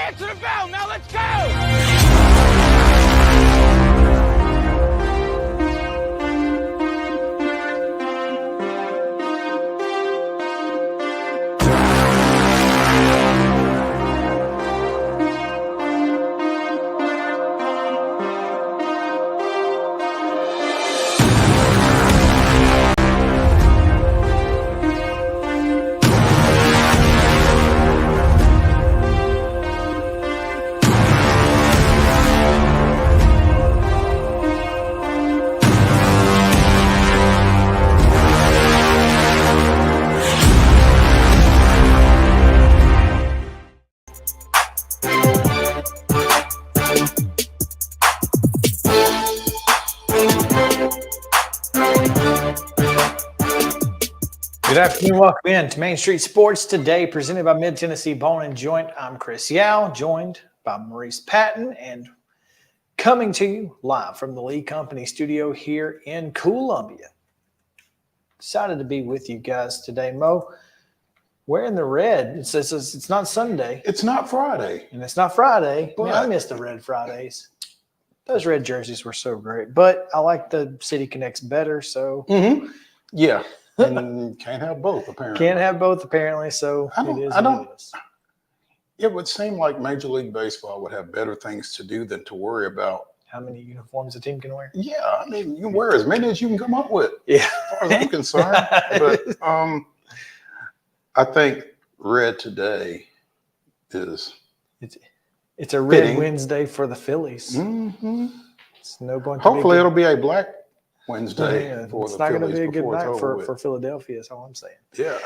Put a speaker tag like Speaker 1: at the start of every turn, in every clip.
Speaker 1: answer the bell. Now let's go.
Speaker 2: Good afternoon. Welcome in to Main Street Sports Today, presented by Mid-Tennessee Bone & Joint. I'm Chris Yao, joined by Maurice Patton, and coming to you live from the Lee Company studio here in Columbia. Excited to be with you guys today. Mo, wearing the red. It's not Sunday.
Speaker 3: It's not Friday.
Speaker 2: And it's not Friday.
Speaker 3: But,
Speaker 2: Man, I miss the red Fridays. Those red jerseys were so great. But I like the City Connects better, so.
Speaker 3: Yeah. And can't have both, apparently.
Speaker 2: Can't have both, apparently, so it is what it is.
Speaker 3: It would seem like Major League Baseball would have better things to do than to worry about
Speaker 2: How many uniforms a team can wear?
Speaker 3: Yeah, I mean, you can wear as many as you can come up with.
Speaker 2: Yeah.
Speaker 3: As far as I'm concerned. But I think red today is
Speaker 2: it's a red
Speaker 3: fitting.
Speaker 2: Wednesday for the Phillies.
Speaker 3: Mm-hmm.
Speaker 2: It's no going to
Speaker 3: Hopefully
Speaker 2: be
Speaker 3: it'll be a black Wednesday
Speaker 2: yeah,
Speaker 3: for
Speaker 2: it's
Speaker 3: the
Speaker 2: not going to
Speaker 3: Phillies
Speaker 2: be a good
Speaker 3: before it's
Speaker 2: night
Speaker 3: over
Speaker 2: for
Speaker 3: with.
Speaker 2: Philadelphia, is all I'm saying.
Speaker 3: Yeah.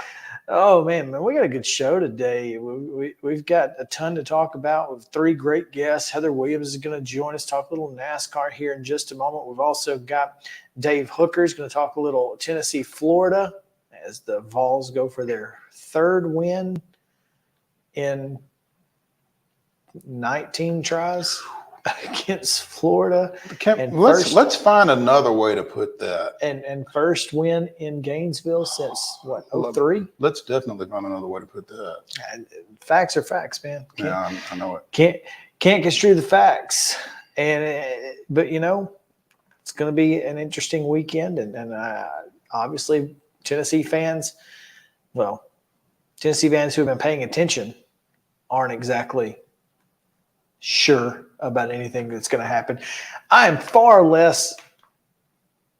Speaker 2: Oh, man, we got a good show today. We've got a ton to talk about with three great guests. Heather Williams is going to join us, talk a little NASCAR here in just a moment. We've also got Dave Hooker is going to talk a little Tennessee, Florida, as the Vols go for their third win in 19 tries against Florida.
Speaker 3: Let's find another way to put that.
Speaker 2: And first win in Gainesville since, what, 03?
Speaker 3: Let's definitely find another way to put that.
Speaker 2: Facts are facts, man.
Speaker 3: I know it.
Speaker 2: Can't construe the facts. But, you know, it's going to be an interesting weekend. And obviously Tennessee fans who have been paying attention aren't exactly sure about anything that's going to happen. I am far less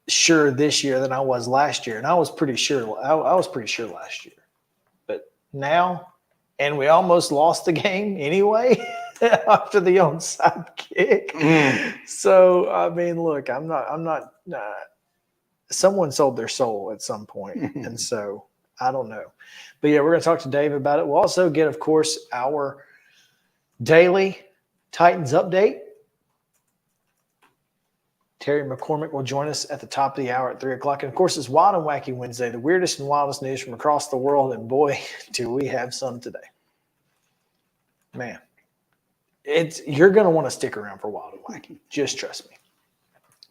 Speaker 2: sure this year than I was last year, and I was pretty sure. I was pretty sure last year, but now, and we almost lost the game anyway after the onside kick. So I mean, look, I'm not. Someone sold their soul at some point, and so I don't know. But yeah, we're going to talk to Dave about it. We'll also get, of course, our daily Titans update. Terry McCormick will join us at the top of the hour at 3 o'clock. And, of course, it's Wild and Wacky Wednesday, the weirdest and wildest news from across the world. And, boy, do we have some today. Man, you're going to want to stick around for Wild and Wacky. Just trust me.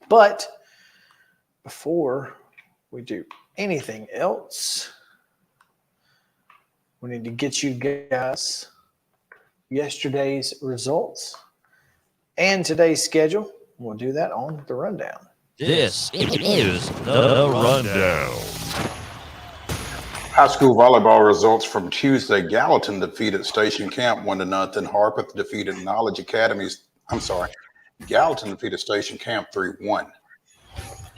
Speaker 2: But before we do anything else, we need to get you guys yesterday's results and today's schedule. We'll do that on the rundown.
Speaker 4: This is the rundown.
Speaker 3: High school volleyball results from Tuesday. Gallatin defeated Station Camp 1-0. Harpeth defeated Gallatin defeated Station Camp 3-1.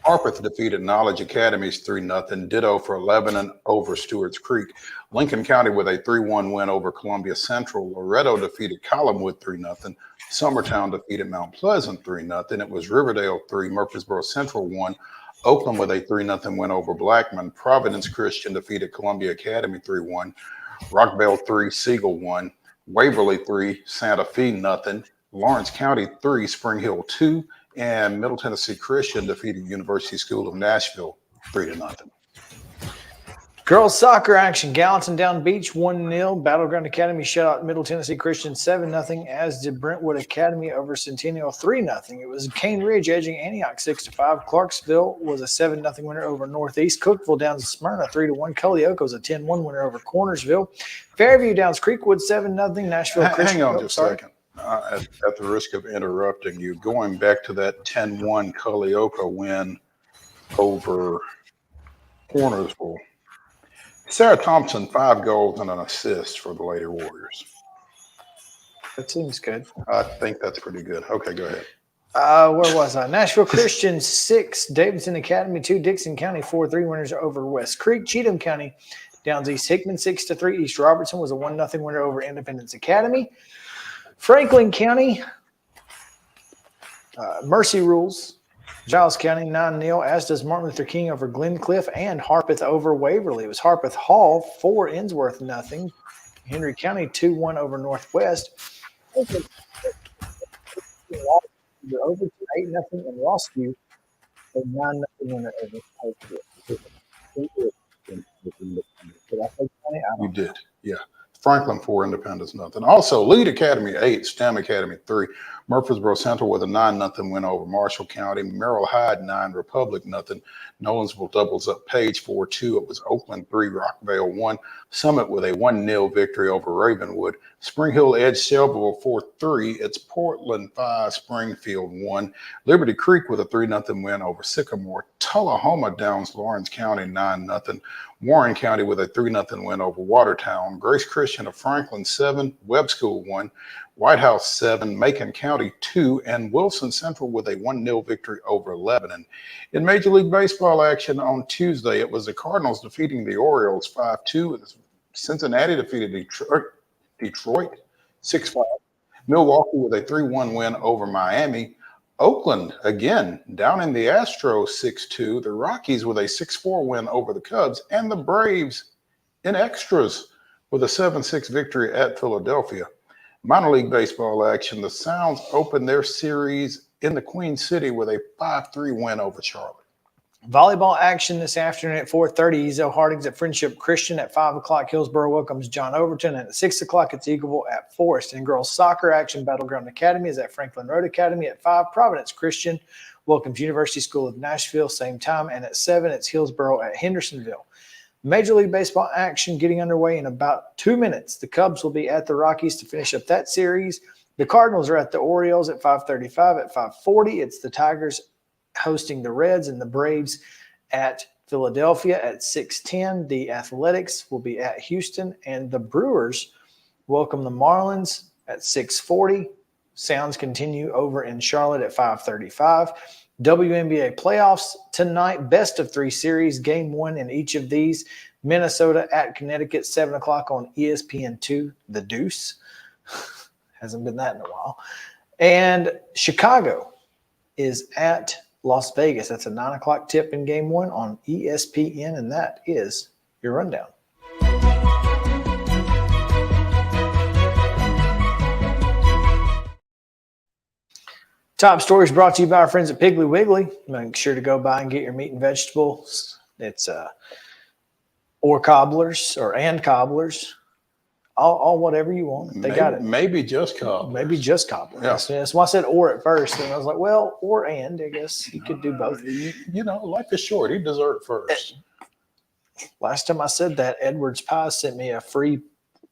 Speaker 3: Harpeth defeated Knowledge Academies 3-0. Ditto for 11 over Stewart's Creek. Lincoln County with a 3-1 win over Columbia Central. Loretto defeated Collinwood 3-0. Summertown defeated Mount Pleasant 3-0. It was Riverdale 3, Murfreesboro Central 1. Oakland with a 3-0 win over Blackman. Providence Christian defeated Columbia Academy 3-1. Rockville 3, Siegel 1. Waverly 3, Santa Fe 0. Lawrence County 3, Spring Hill 2. And Middle Tennessee Christian defeated University School of Nashville 3-0.
Speaker 2: Girls soccer action. Gallatin down Beach 1-0. Battleground Academy shut out Middle Tennessee Christian 7-0, as did Brentwood Academy over Centennial 3-0. It was Cane Ridge edging Antioch 6-5. Clarksville was a 7-0 winner over Northeast. Cookville downs Smyrna 3-1. Culleoka was a 10-1 winner over Cornersville. Fairview downs Creekwood 7-0. Nashville Christian.
Speaker 3: Hang on just a second. At the risk of interrupting you, going back to that 10-1 Culleoka win over Cornersville. Sarah Thompson, 5 goals and an assist for the Lady Warriors.
Speaker 2: That seems good.
Speaker 3: I think that's pretty good. Okay, go ahead.
Speaker 2: Where was I? Nashville Christian 6, Davidson Academy 2, Dixon County 4-3 winners over West Creek. Cheatham County downs East Hickman 6-3. East Robertson was a 1-0 winner over Independence Academy. Franklin County, Mercy Rules. Giles County 9-0, as does Martin Luther King over Glencliff, and Harpeth over Waverly. It was Harpeth Hall 4, Innsworth 0. Henry County 2-1 over Northwest. Over to 8-0, and Rossview a 9-0 winner over Harpeth.
Speaker 3: You did, yeah. Franklin 4, Independence 0. Also, Lead Academy 8, STEM Academy 3. Murfreesboro Central with a 9-0 win over Marshall County. Merrill Hyde 9, Republic 0. Nolensville doubles up Page 4-2. It was Oakland 3, Rockvale 1. Summit with a 1-0 victory over Ravenwood. Spring Hill edged Shelbyville 4-3. It's Portland 5, Springfield 1. Liberty Creek with a 3-0 win over Sycamore. Tullahoma downs Lawrence County 9-0. Warren County with a 3-0 win over Watertown. Grace Christian of Franklin 7, Webb School 1, White House 7, Macon County 2, and Wilson Central with a 1-0 victory over Lebanon. In Major League Baseball action on Tuesday, it was the Cardinals defeating the Orioles 5-2. Cincinnati defeated Detroit 6-5. Milwaukee with a 3-1 win over Miami. Oakland, again, down in the Astros 6-2. The Rockies with a 6-4 win over the Cubs. And the Braves in extras with a 7-6 victory at Philadelphia. Minor League Baseball action. The Sounds opened their series in the Queen City with a 5-3 win over Charlotte.
Speaker 2: Volleyball action this afternoon at 4:30. Ezo Hardings at Friendship Christian. At 5 o'clock, Hillsborough welcomes John Overton. And at 6 o'clock, it's Eagleville at Forest. And girls soccer action, Battleground Academy is at Franklin Road Academy. At 5, Providence Christian welcomes University School of Nashville, same time. And at 7, it's Hillsborough at Hendersonville. Major League Baseball action getting underway in about 2 minutes. The Cubs will be at the Rockies to finish up that series. The Cardinals are at the Orioles at 5:35. At 5:40, it's the Tigers hosting the Reds, and the Braves at Philadelphia. At 6:10. The Athletics will be at Houston, and the Brewers welcome the Marlins at 6:40. Sounds continue over in Charlotte at 5:35. WNBA playoffs tonight, best of 3 series, game 1 in each of these. Minnesota at Connecticut, 7 o'clock on ESPN2, The Deuce. Hasn't been that in a while. And Chicago is at Las Vegas. That's a 9 o'clock tip in game 1 on ESPN, and that is your rundown. Top stories brought to you by our friends at Piggly Wiggly. Make sure to go by and get your meat and vegetables. It's or cobblers and cobblers. All whatever you want. They got it.
Speaker 3: Maybe just cobblers.
Speaker 2: Maybe just cobblers.
Speaker 3: Yeah.
Speaker 2: That's why I said or at first. And I was like, well, or and. I guess you could do both.
Speaker 3: You know, life is short. Eat dessert first.
Speaker 2: Last time I said that, Edwards Pie sent me a free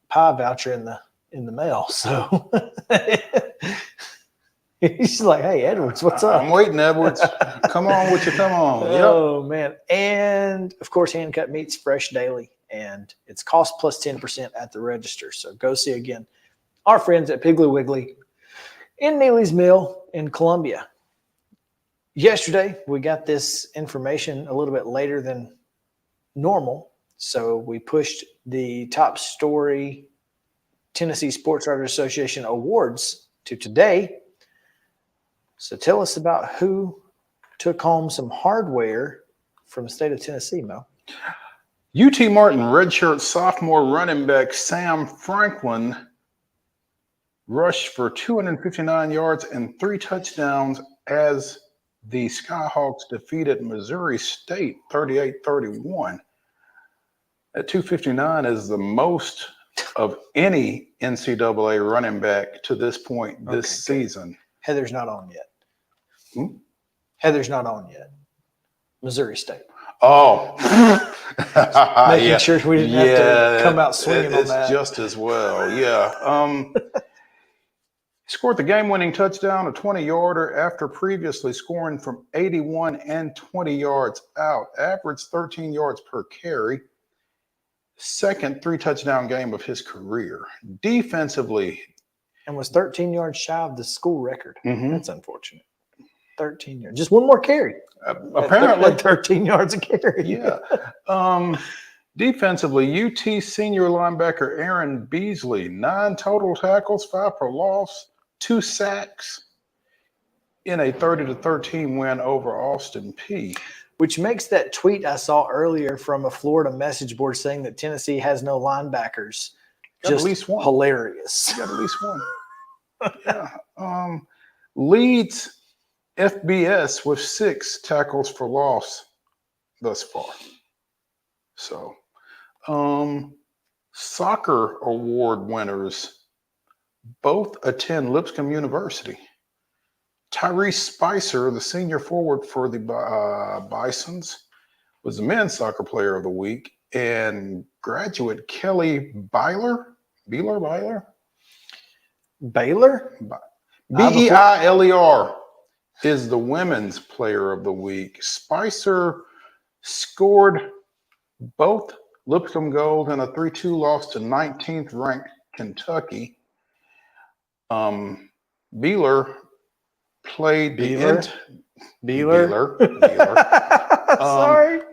Speaker 2: pie voucher in the mail. So he's like, hey, Edwards, what's up?
Speaker 3: I'm waiting, Edwards. Come on with you. Come on.
Speaker 2: Oh, man. And, of course, hand cut meats fresh daily. And it's cost plus 10% at the register. So go see, again, our friends at Piggly Wiggly in Neely's Mill in Columbia. Yesterday, we got this information a little bit later than normal. So we pushed the top story Tennessee Sports Writers Association awards to today. So tell us about who took home some hardware from the state of Tennessee, Mo.
Speaker 3: UT Martin redshirt sophomore running back Sam Franklin rushed for 259 yards and 3 touchdowns as the Skyhawks defeated Missouri State 38-31. At 259 is the most of any NCAA running back to this point this season.
Speaker 2: Heather's not on yet.
Speaker 3: Hmm?
Speaker 2: Heather's not on yet. Missouri State.
Speaker 3: Oh,
Speaker 2: Making sure we didn't have to come out swinging on that.
Speaker 3: It's just as well. Yeah. Scored the game-winning touchdown, a 20-yarder, after previously scoring from 81 and 20 yards out. Averaged 13 yards per carry. Second 3-touchdown game of his career. Defensively.
Speaker 2: And was 13 yards shy of the school record.
Speaker 3: Mm-hmm.
Speaker 2: That's unfortunate. 13 yards. Just one more carry.
Speaker 3: Apparently.
Speaker 2: 13 yards a carry.
Speaker 3: Yeah. Defensively, UT senior linebacker Aaron Beasley, 9 total tackles, 5 for loss, 2 sacks in a 30-13 win over Austin Peay.
Speaker 2: Which makes that tweet I saw earlier from a Florida message board saying that Tennessee has no linebackers just
Speaker 3: at least one.
Speaker 2: Hilarious.
Speaker 3: You got at least one. Yeah. Leads FBS with 6 tackles for loss thus far. So, soccer award winners both attend Lipscomb University. Tyrese Spicer, the senior forward for the Bisons, was the men's soccer player of the week, and graduate Kelly Beiler,
Speaker 2: Baylor?
Speaker 3: Beiler, is the women's player of the week. Spicer scored both Lipscomb goals in a 3-2 loss to 19th ranked Kentucky. Beiler played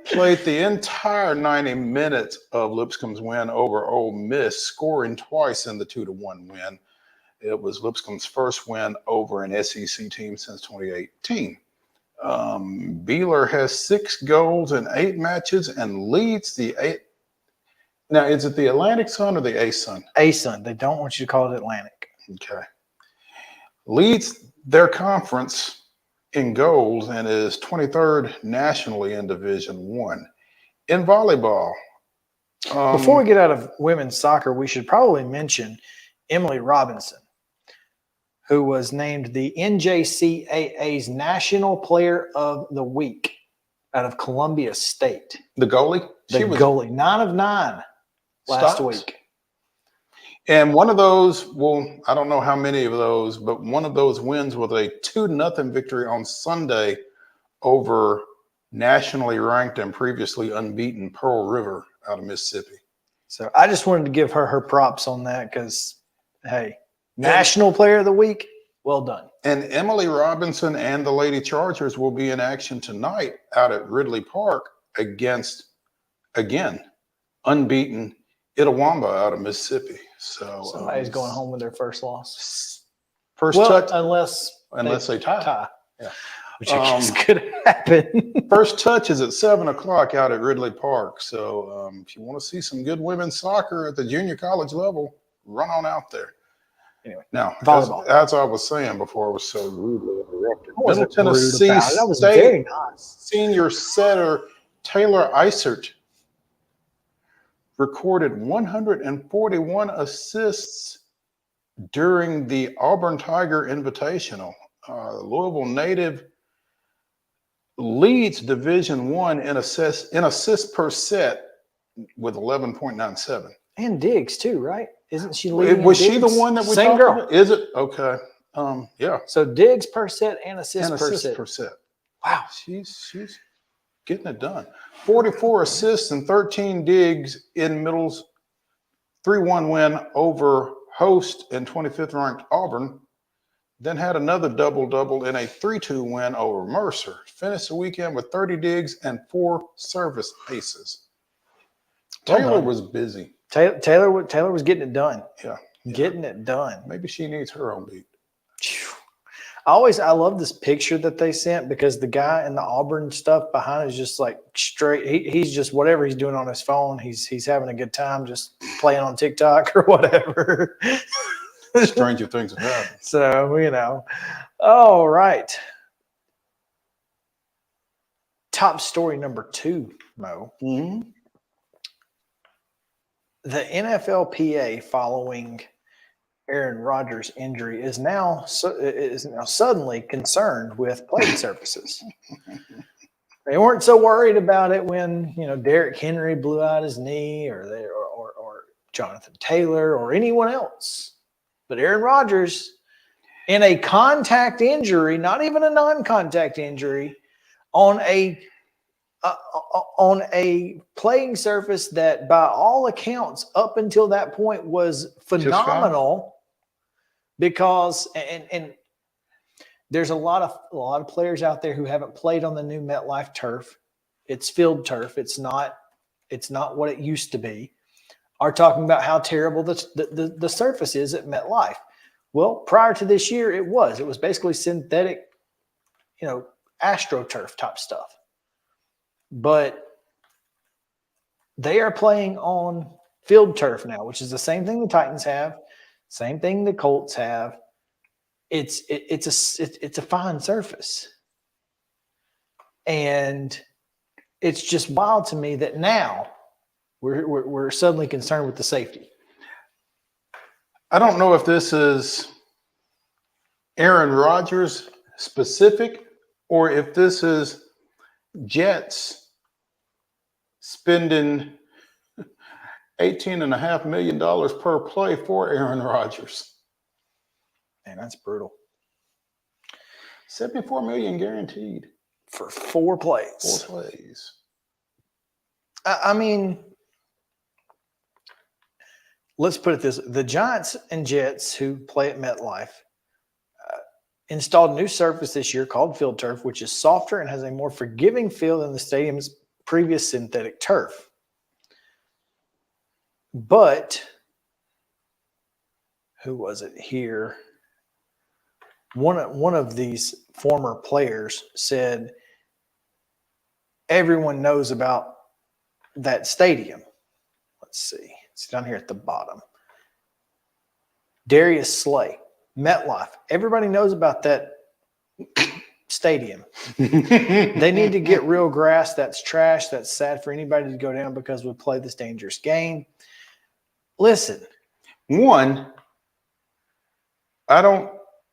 Speaker 3: played the entire 90 minutes of Lipscomb's win over Ole Miss, scoring twice in the 2-1 win. It was Lipscomb's first win over an SEC team since 2018. Beiler has 6 goals in 8 matches and leads the 8. Now, is it the Atlantic Sun or the A-Sun?
Speaker 2: A-Sun. They don't want you to call it Atlantic.
Speaker 3: Okay. Leads their conference in goals and is 23rd nationally in Division I. In volleyball.
Speaker 2: Before we get out of women's soccer, we should probably mention Emily Robinson, who was named the NJCAA's National Player of the Week out of Columbia State.
Speaker 3: The goalie?
Speaker 2: Goalie. 9 of 9 last
Speaker 3: Stocks.
Speaker 2: week.
Speaker 3: And one of those, well, I don't know how many of those, but one of those wins was a 2-0 victory on Sunday over nationally ranked and previously unbeaten Pearl River out of Mississippi.
Speaker 2: So I just wanted to give her props on that because, hey, National Player of the Week, well done.
Speaker 3: And Emily Robinson and the Lady Chargers will be in action tonight out at Ridley Park against, again, unbeaten Itawamba out of Mississippi. So
Speaker 2: somebody's going home with their first loss.
Speaker 3: Touch,
Speaker 2: unless
Speaker 3: they tie.
Speaker 2: Yeah. Which I guess could happen.
Speaker 3: First touch is at 7:00 out at Ridley Park. So if you want to see some good women's soccer at the junior college level, run on out there.
Speaker 2: Anyway,
Speaker 3: now,
Speaker 2: volleyball.
Speaker 3: as I was saying before, I was so rudely interrupted.
Speaker 2: Middle
Speaker 3: Tennessee
Speaker 2: that was
Speaker 3: State
Speaker 2: very nice.
Speaker 3: Senior setter Taylor Eisert recorded 141 assists during the Auburn Tiger Invitational. Louisville native leads Division I in assists per set with 11.97.
Speaker 2: And Diggs too, right? Isn't she leading?
Speaker 3: Was she the one that we
Speaker 2: Same
Speaker 3: talked
Speaker 2: girl.
Speaker 3: about? Is it? Okay. Yeah.
Speaker 2: So Diggs per set and assists per set. Wow.
Speaker 3: She's getting it done. 44 assists and 13 digs in Middle's 3-1 win over host and 25th ranked Auburn. Then had another double-double in a 3-2 win over Mercer. Finished the weekend with 30 digs and 4 service aces. Taylor was busy.
Speaker 2: Taylor was getting it done.
Speaker 3: Yeah.
Speaker 2: Getting it done.
Speaker 3: Maybe she needs her own beat.
Speaker 2: I love this picture that they sent because the guy in the Auburn stuff behind is just like straight. He's just whatever he's doing on his phone. He's having a good time just playing on TikTok or whatever.
Speaker 3: Stranger things have happened.
Speaker 2: So, all right. Top story number 2, Mo.
Speaker 3: Mm-hmm.
Speaker 2: the NFLPA, following Aaron Rodgers' injury, is now suddenly concerned with playing surfaces. They weren't so worried about it when Derrick Henry blew out his knee, or Jonathan Taylor, or anyone else. But Aaron Rodgers, in a contact injury, not even a non-contact injury, on a playing surface that, by all accounts, up until that point was phenomenal, because and there's a lot of players out there who haven't played on the new MetLife turf. It's field turf. It's not what it used to be. Are talking about how terrible the surface is at MetLife. Well, prior to this year, it was basically synthetic, AstroTurf type stuff. But they are playing on field turf now, which is the same thing the Titans have, same thing the Colts have. It's a fine surface, and it's just wild to me that now we're suddenly concerned with the safety.
Speaker 3: I don't know if this is Aaron Rodgers specific, or if this is Jets spending $18.5 million per play for Aaron Rodgers.
Speaker 2: Man, that's brutal.
Speaker 3: $74 million guaranteed
Speaker 2: for 4 plays.
Speaker 3: 4 plays.
Speaker 2: I mean, let's put it this: the Giants and Jets, who play at MetLife, installed a new surface this year called field turf, which is softer and has a more forgiving feel than the stadium's previous synthetic turf. But who was it here? One of these former players said everyone knows about that stadium. Let's see. It's down here at the bottom. Darius Slay, MetLife. Everybody knows about that stadium. They need to get real grass. That's trash. That's sad for anybody to go down because we play this dangerous game. Listen.
Speaker 3: One, I don't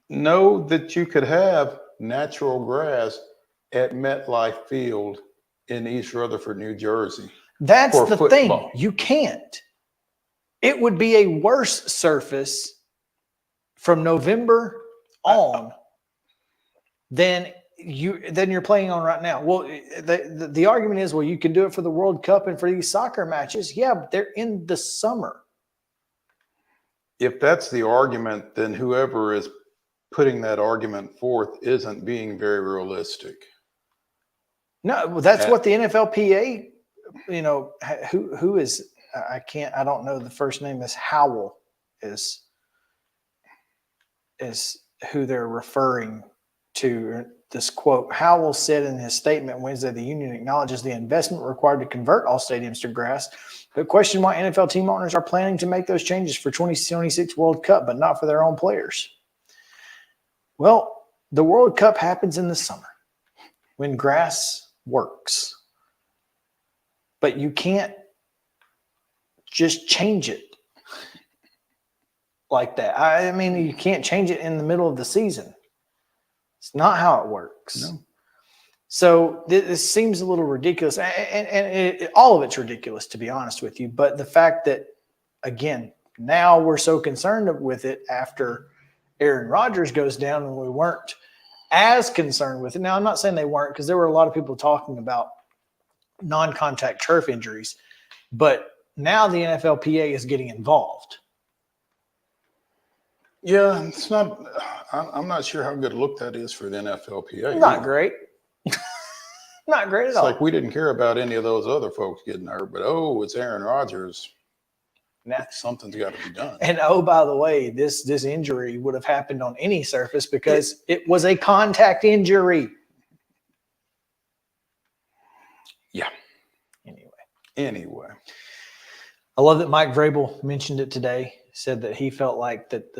Speaker 3: know that you could have natural grass at MetLife Field in East Rutherford, New Jersey.
Speaker 2: That's the
Speaker 3: football.
Speaker 2: thing. You can't. It would be a worse surface from November on than you're playing on right now. Well, the argument is, well, you can do it for the World Cup and for these soccer matches. Yeah, but they're in the summer.
Speaker 3: If that's the argument, then whoever is putting that argument forth isn't being very realistic.
Speaker 2: No, well, that's what the NFLPA, who is, I don't know, the first name is Howell is who they're referring to. This quote: Howell said in his statement Wednesday, the union acknowledges the investment required to convert all stadiums to grass, but questioned why NFL team owners are planning to make those changes for 2026 World Cup, but not for their own players. Well, the World Cup happens in the summer when grass works, but you can't just change it like that. I mean, you can't change it in the middle of the season. It's not how it works.
Speaker 3: No.
Speaker 2: So this seems a little ridiculous, and all of it's ridiculous, to be honest with you. But the fact that, again, now we're so concerned with it after Aaron Rodgers goes down, and we weren't as concerned with it. Now, I'm not saying they weren't, because there were a lot of people talking about non-contact turf injuries, but now the NFLPA is getting involved.
Speaker 3: Yeah, it's not. I'm not sure how good a look that is for the NFLPA.
Speaker 2: Not great. Not great at all.
Speaker 3: It's like we didn't care about any of those other folks getting hurt, but it's Aaron Rodgers.
Speaker 2: Now,
Speaker 3: something's got to be done.
Speaker 2: And by the way, this injury would have happened on any surface because it was a contact injury.
Speaker 3: Yeah. Anyway.
Speaker 2: I love that Mike Vrabel mentioned it today. Said that he felt like that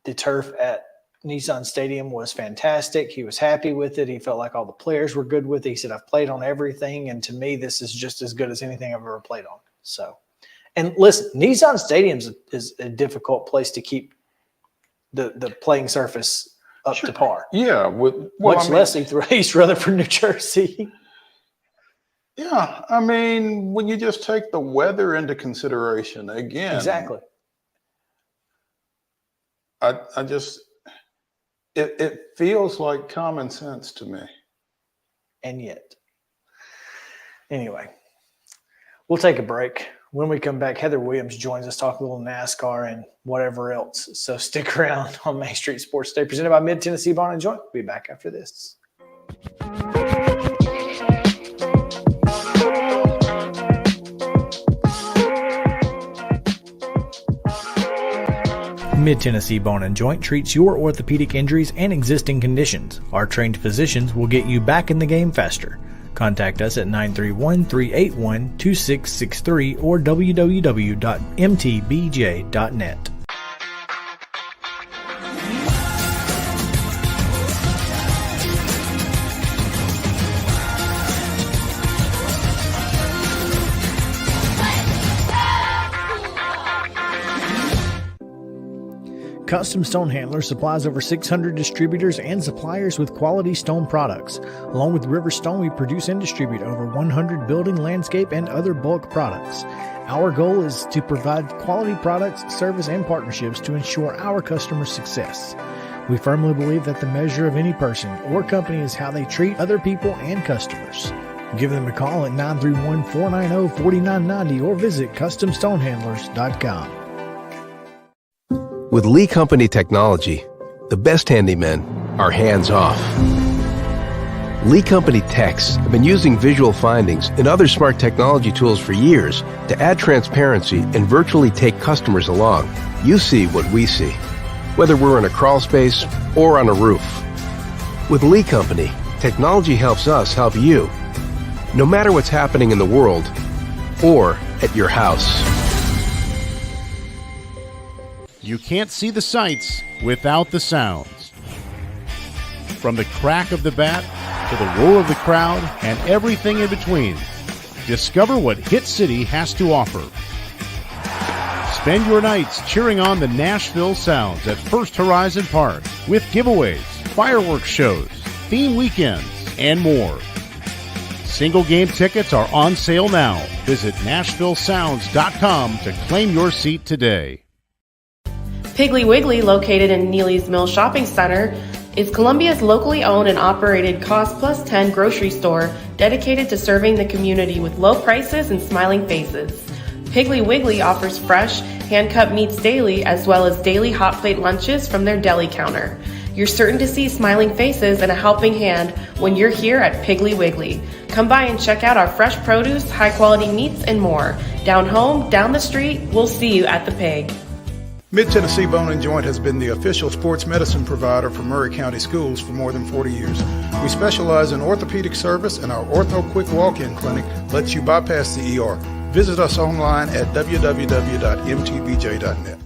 Speaker 2: the turf at Nissan Stadium was fantastic. He was happy with it. He felt like all the players were good with it. He said, I've played on everything, and to me, this is just as good as anything I've ever played on. So, And listen, Nissan Stadium is a difficult place to keep the playing surface up to par.
Speaker 3: Yeah.
Speaker 2: Much less East Rutherford, New Jersey.
Speaker 3: Yeah. I mean, when you just take the weather into consideration, again.
Speaker 2: Exactly.
Speaker 3: It feels like common sense to me.
Speaker 2: And yet. Anyway, we'll take a break. When we come back, Heather Williams joins us, talk a little NASCAR and whatever else. So stick around on Main Street Sports Day, presented by Mid-Tennessee Bond and Joint. We'll be back after this. Mid-Tennessee Bone and Joint treats your orthopedic injuries and existing conditions. Our trained physicians will get you back in the game faster. Contact us at 931-381-2663 or www.mtbj.net. Custom Stone Handler supplies over 600 distributors and suppliers with quality stone products. Along with River Stone, we produce and distribute over 100 building, landscape, and other bulk products. Our goal is to provide quality products, service, and partnerships to ensure our customers' success. We firmly believe that the measure of any person or company is how they treat other people and customers. Give them a call at 931-490-4990 or visit CustomStonehandlers.com.
Speaker 5: With Lee Company technology, the best handymen are hands-off. Lee Company techs have been using visual findings and other smart technology tools for years to add transparency and virtually take customers along. You see what we see, whether we're in a crawl space or on a roof. With Lee Company, technology helps us help you, no matter what's happening in the world or at your house.
Speaker 6: You can't see the sights without the sounds. From the crack of the bat to the roar of the crowd and everything in between, discover what Hit City has to offer. Spend your nights cheering on the Nashville Sounds at First Horizon Park with giveaways, fireworks shows, theme weekends, and more. Single game tickets are on sale now. Visit NashvilleSounds.com to claim your seat today.
Speaker 7: Piggly Wiggly, located in Neely's Mill Shopping Center, is Columbia's locally owned and operated Cost Plus 10 grocery store dedicated to serving the community with low prices and smiling faces. Piggly Wiggly offers fresh, hand-cut meats daily, as well as daily hot plate lunches from their deli counter. You're certain to see smiling faces and a helping hand when you're here at Piggly Wiggly. Come by and check out our fresh produce, high-quality meats, and more. Down home, down the street, we'll see you at the Pig.
Speaker 8: Mid-Tennessee Bone and Joint has been the official sports medicine provider for Murray County Schools for more than 40 years. We specialize in orthopedic service, and our Ortho Quick Walk-In Clinic lets you bypass the ER. Visit us online at www.mtbj.net.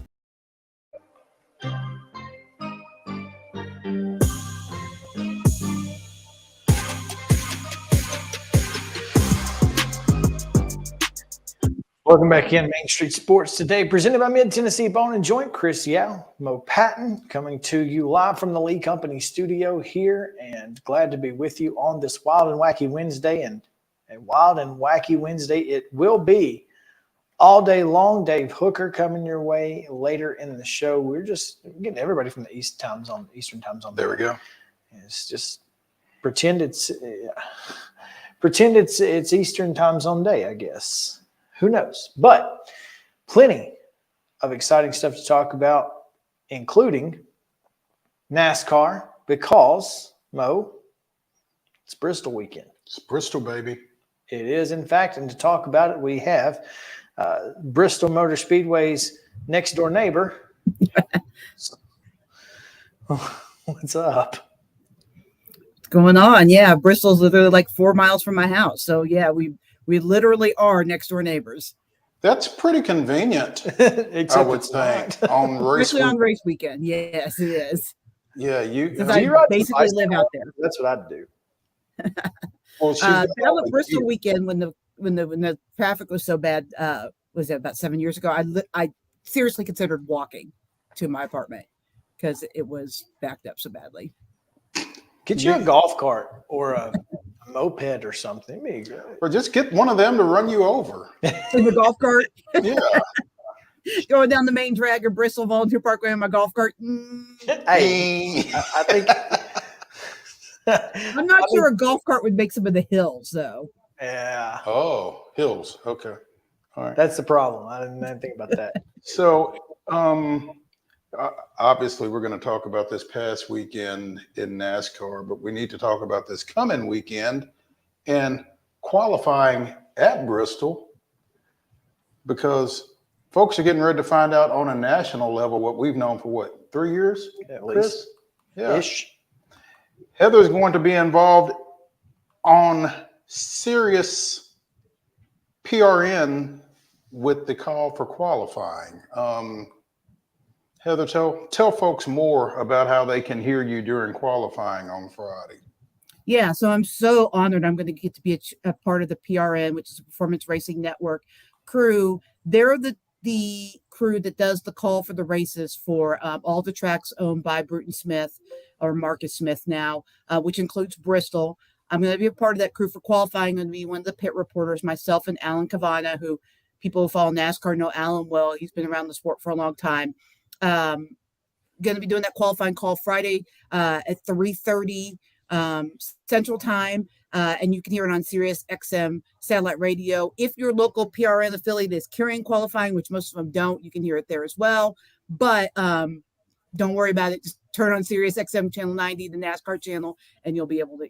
Speaker 2: Welcome back in Main Street Sports Today, presented by Mid-Tennessee Bone and Joint. Chris Yao, Mo Patton, coming to you live from the Lee Company studio here, and glad to be with you on this Wild and Wacky Wednesday. And a Wild and Wacky Wednesday it will be all day long. Dave Hooker coming your way later in the show. We're getting everybody from the Eastern time zone.
Speaker 3: There we go.
Speaker 2: It's just pretend it's Eastern time zone day, I guess. Who knows? But plenty of exciting stuff to talk about, including NASCAR, because, Mo, it's Bristol weekend.
Speaker 3: It's Bristol, baby.
Speaker 2: It is, in fact. And to talk about it, we have Bristol Motor Speedway's next-door neighbor. What's up?
Speaker 9: What's going on? Yeah, Bristol's literally like 4 miles from my house. So, yeah, we literally are next door neighbors.
Speaker 3: That's pretty convenient, I would think.
Speaker 9: Especially on race weekend. Yes, it is.
Speaker 3: Yeah, you
Speaker 9: basically live out there.
Speaker 2: That's what I'd do.
Speaker 9: Well, that was Bristol weekend when the traffic was so bad was it about 7 years ago? I seriously considered walking to my apartment because it was backed up so badly.
Speaker 2: Get you a golf cart or a moped or something.
Speaker 3: Or just get one of them to run you over.
Speaker 9: In the golf cart?
Speaker 3: Yeah.
Speaker 9: Going down the main drag of Bristol Volunteer Parkway in my golf cart.
Speaker 2: Hey, I think
Speaker 9: I'm not sure a golf cart would make some of the hills, though.
Speaker 2: Yeah.
Speaker 3: Oh, hills. Okay. All right.
Speaker 2: That's the problem. I didn't think about that.
Speaker 3: So, obviously, we're going to talk about this past weekend in NASCAR, but we need to talk about this coming weekend and qualifying at Bristol, because folks are getting ready to find out on a national level what we've known for 3 years?
Speaker 2: At
Speaker 3: Chris?
Speaker 2: least.
Speaker 3: Yeah.
Speaker 2: Ish.
Speaker 3: Heather's going to be involved on Sirius PRN with the call for qualifying. Heather, tell folks more about how they can hear you during qualifying on Friday.
Speaker 9: Yeah, so I'm so honored. I'm going to get to be a part of the PRN, which is a Performance Racing Network crew. They're the crew that does the call for the races for all the tracks owned by Bruton Smith or Marcus Smith now, which includes Bristol. I'm going to be a part of that crew for qualifying. I'm going to be one of the pit reporters, myself and Alan Cavana, who people who follow NASCAR know Alan well. He's been around the sport for a long time. Going to be doing that qualifying call Friday at 3:30 Central Time, and you can hear it on Sirius XM satellite radio. If your local PRN affiliate is carrying qualifying, which most of them don't, you can hear it there as well. But don't worry about it. Just turn on Sirius XM channel 90, the NASCAR channel, and you'll be able to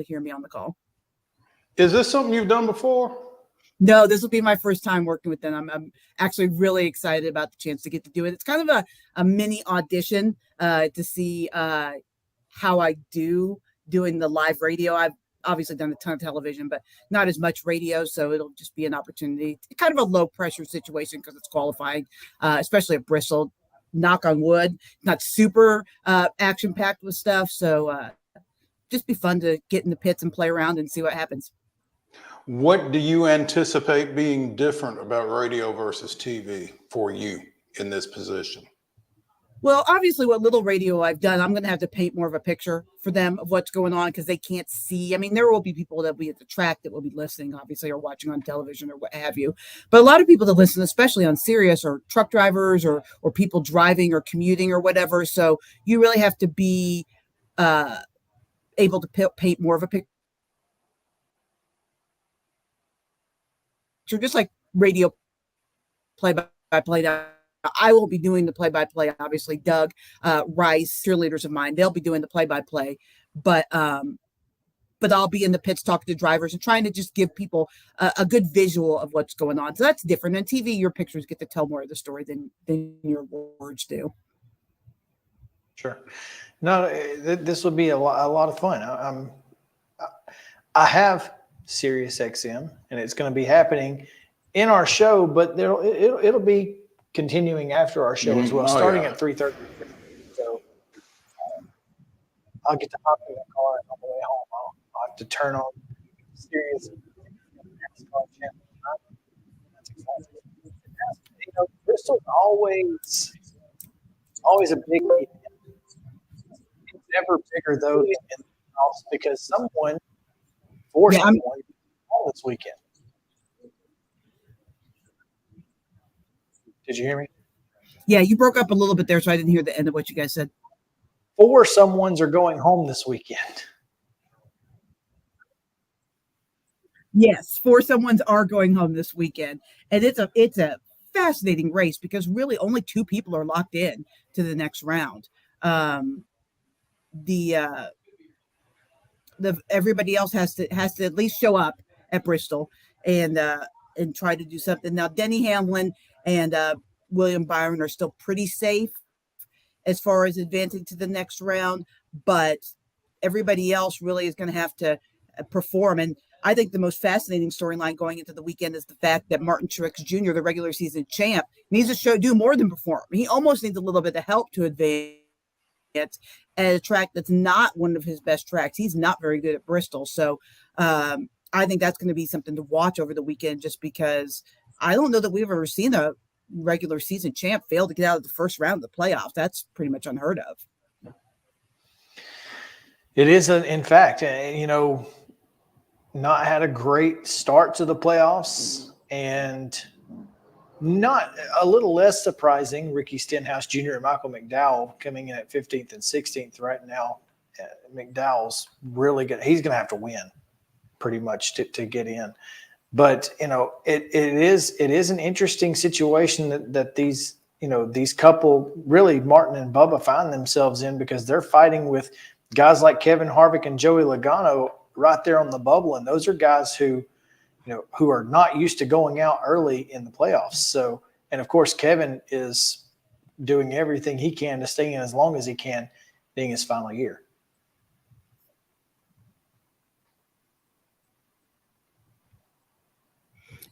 Speaker 9: hear me on the call.
Speaker 3: Is this something you've done before?
Speaker 9: No, this will be my first time working with them. I'm actually really excited about the chance to get to do it. It's kind of a mini audition to see how I do doing the live radio. I've obviously done a ton of television, but not as much radio. So it'll just be an opportunity, kind of a low pressure situation because it's qualifying, especially at Bristol. Knock on wood, not super action packed with stuff. So just be fun to get in the pits and play around and see what happens.
Speaker 3: What do you anticipate being different about radio versus TV for you in this position?
Speaker 9: Well, obviously, what little radio I've done, I'm going to have to paint more of a picture for them of what's going on because they can't see. I mean, there will be people that will be at the track that will be listening, obviously, or watching on television or what have you. But a lot of people that listen, especially on Sirius, or truck drivers or people driving or commuting or whatever. So you really have to be able to paint more of a picture. Just like radio play-by-play. I will be doing the play-by-play. Obviously, Doug Rice, cheerleaders of mine, they'll be doing the play-by-play. But I'll be in the pits talking to drivers and trying to just give people a good visual of what's going on. So that's different. On TV, your pictures get to tell more of the story than your words do.
Speaker 2: Sure. No, this will be a lot of fun. I have Sirius XM, and it's going to be happening in our show, but it'll be continuing after our show as well, starting at 3:30. So I'll get to hop in the car and on the way home. I'll have to turn on Sirius NASCAR channel. That's exciting. You know, Bristol's always a big event. It's never bigger though in the house because someone forced someone on this weekend. Did you hear me?
Speaker 9: Yeah, you broke up a little bit there, so I didn't hear the end of what you guys said.
Speaker 2: 4 someones are going home this weekend.
Speaker 9: Yes, 4 someones are going home this weekend, and it's a fascinating race because really only 2 people are locked in to the next round. Everybody else has to at least show up at Bristol and try to do something. Now, Denny Hamlin and William Byron are still pretty safe as far as advancing to the next round, but everybody else really is going to have to perform. And I think the most fascinating storyline going into the weekend is the fact that Martin Truex Jr., the regular season champ, needs to do more than perform. He almost needs a little bit of help to advance at a track that's not one of his best tracks. He's not very good at Bristol. So I think that's going to be something to watch over the weekend just because I don't know that we've ever seen a regular season champ fail to get out of the first round of the playoffs. That's pretty much unheard of.
Speaker 2: It is, in fact, not had a great start to the playoffs, and not a little less surprising, Ricky Stenhouse Jr. and Michael McDowell coming in at 15th and 16th right now. McDowell's really good. He's going to have to win pretty much to get in. But, it is an interesting situation that these couple, really Martin and Bubba, find themselves in, because they're fighting with guys like Kevin Harvick and Joey Logano right there on the bubble. And those are guys who are not used to going out early in the playoffs. So, and of course, Kevin is doing everything he can to stay in as long as he can, being his final year.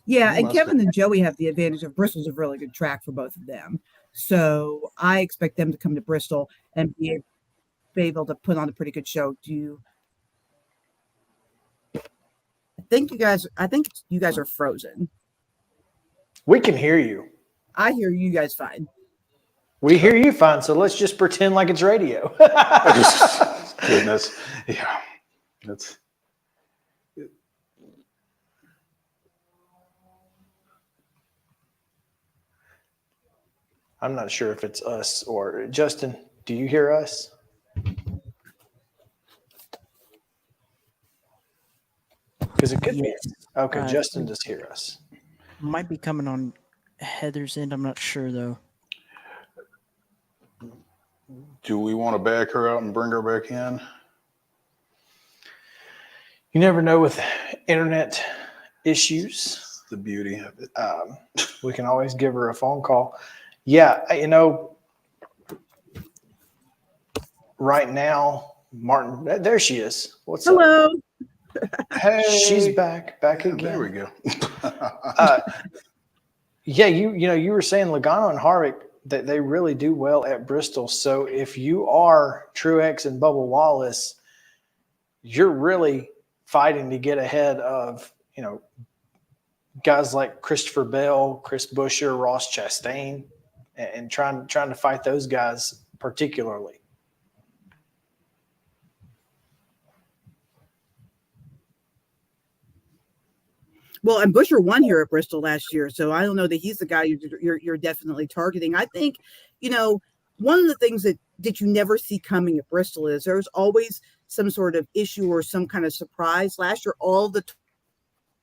Speaker 9: Yeah, and Kevin and Joey have the advantage of Bristol's a really good track for both of them. So I expect them to come to Bristol and be able to put on a pretty good show. I think you guys are frozen.
Speaker 2: We can hear you.
Speaker 9: I hear you guys fine.
Speaker 2: We hear you fine, so let's just pretend like it's radio.
Speaker 3: Goodness. Yeah. That's
Speaker 2: I'm not sure if it's us or Justin. Do you hear us? Because it could be. Okay, Justin does hear us.
Speaker 10: Might be coming on Heather's end. I'm not sure, though.
Speaker 3: Do we want to back her out and bring her back in?
Speaker 2: You never know with internet issues.
Speaker 3: The beauty of it.
Speaker 2: We can always give her a phone call. Yeah, right now, Martin, there she is. What's
Speaker 9: Hello.
Speaker 2: up? Hey, she's back again.
Speaker 3: There we go.
Speaker 2: Yeah, you were saying Logano and Harvick, that they really do well at Bristol. So if you are Truex and Bubba Wallace, you're really fighting to get ahead of guys like Christopher Bell, Chris Buescher, Ross Chastain, and trying to fight those guys particularly.
Speaker 9: Well, and Buescher won here at Bristol last year, so I don't know that he's the guy you're definitely targeting. I think, one of the things that you never see coming at Bristol is there's always some sort of issue or some kind of surprise. Last year, all the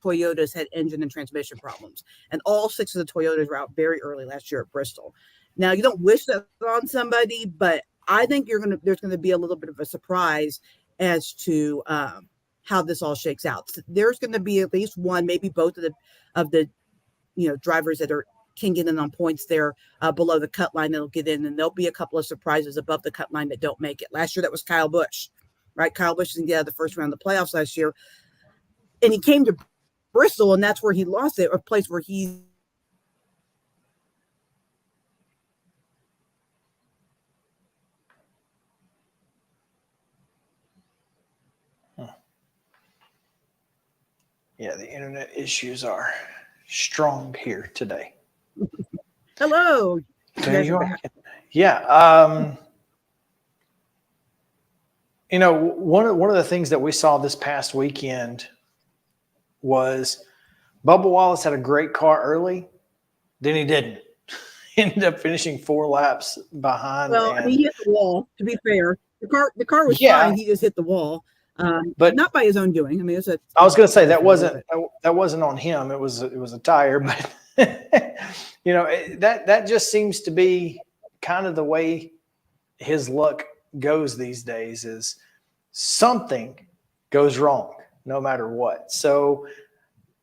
Speaker 9: Toyotas had engine and transmission problems, and all 6 of the Toyotas were out very early last year at Bristol. Now, you don't wish that on somebody, but I think there's going to be a little bit of a surprise as to how this all shakes out. So there's going to be at least one, maybe both of the drivers that are kicking in on points there below the cut line that'll get in, and there'll be a couple of surprises above the cut line that don't make it. Last year, that was Kyle Busch, right? Kyle Busch didn't get out of the first round of the playoffs last year, and he came to Bristol, and that's where he lost it, a place where he
Speaker 2: Yeah, the internet issues are strong here today.
Speaker 9: Hello.
Speaker 2: There you are. Yeah. One of the things that we saw this past weekend was Bubba Wallace had a great car early, then he didn't. He ended up finishing 4 laps behind.
Speaker 9: Well, he hit the wall, to be fair. The car was fine. He just hit the wall. But not by his own doing. I mean, I was
Speaker 2: going to say that wasn't on him. It was a tire, but that just seems to be kind of the way his luck goes these days. Is something goes wrong no matter what. So,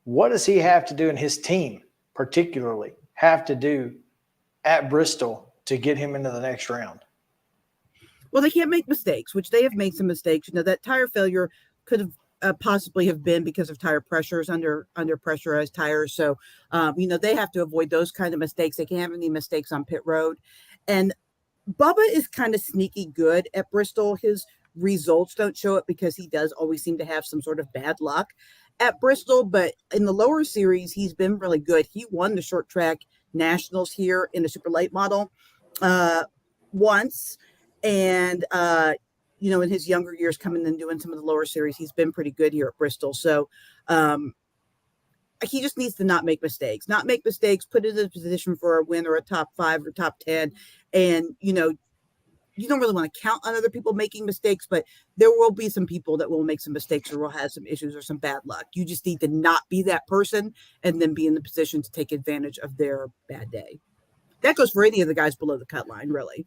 Speaker 2: what does he have to do, and his team particularly have to do at Bristol to get him into the next round?
Speaker 9: Well, they can't make mistakes, which they have made some mistakes. That tire failure could have possibly have been because of tire pressures under pressurized tires. So, they have to avoid those kind of mistakes. They can't have any mistakes on pit road. And Bubba is kind of sneaky good at Bristol. His results don't show it because he does always seem to have some sort of bad luck. at Bristol, but in the lower series, he's been really good. He won the short track nationals here in the super late model once. And, in his younger years coming and doing some of the lower series, he's been pretty good here at Bristol. So he just needs to not make mistakes, put it in a position for a win or a top 5 or top 10. And, you don't really want to count on other people making mistakes, but there will be some people that will make some mistakes or will have some issues or some bad luck. You just need to not be that person and then be in the position to take advantage of their bad day. That goes for any of the guys below the cut line, really.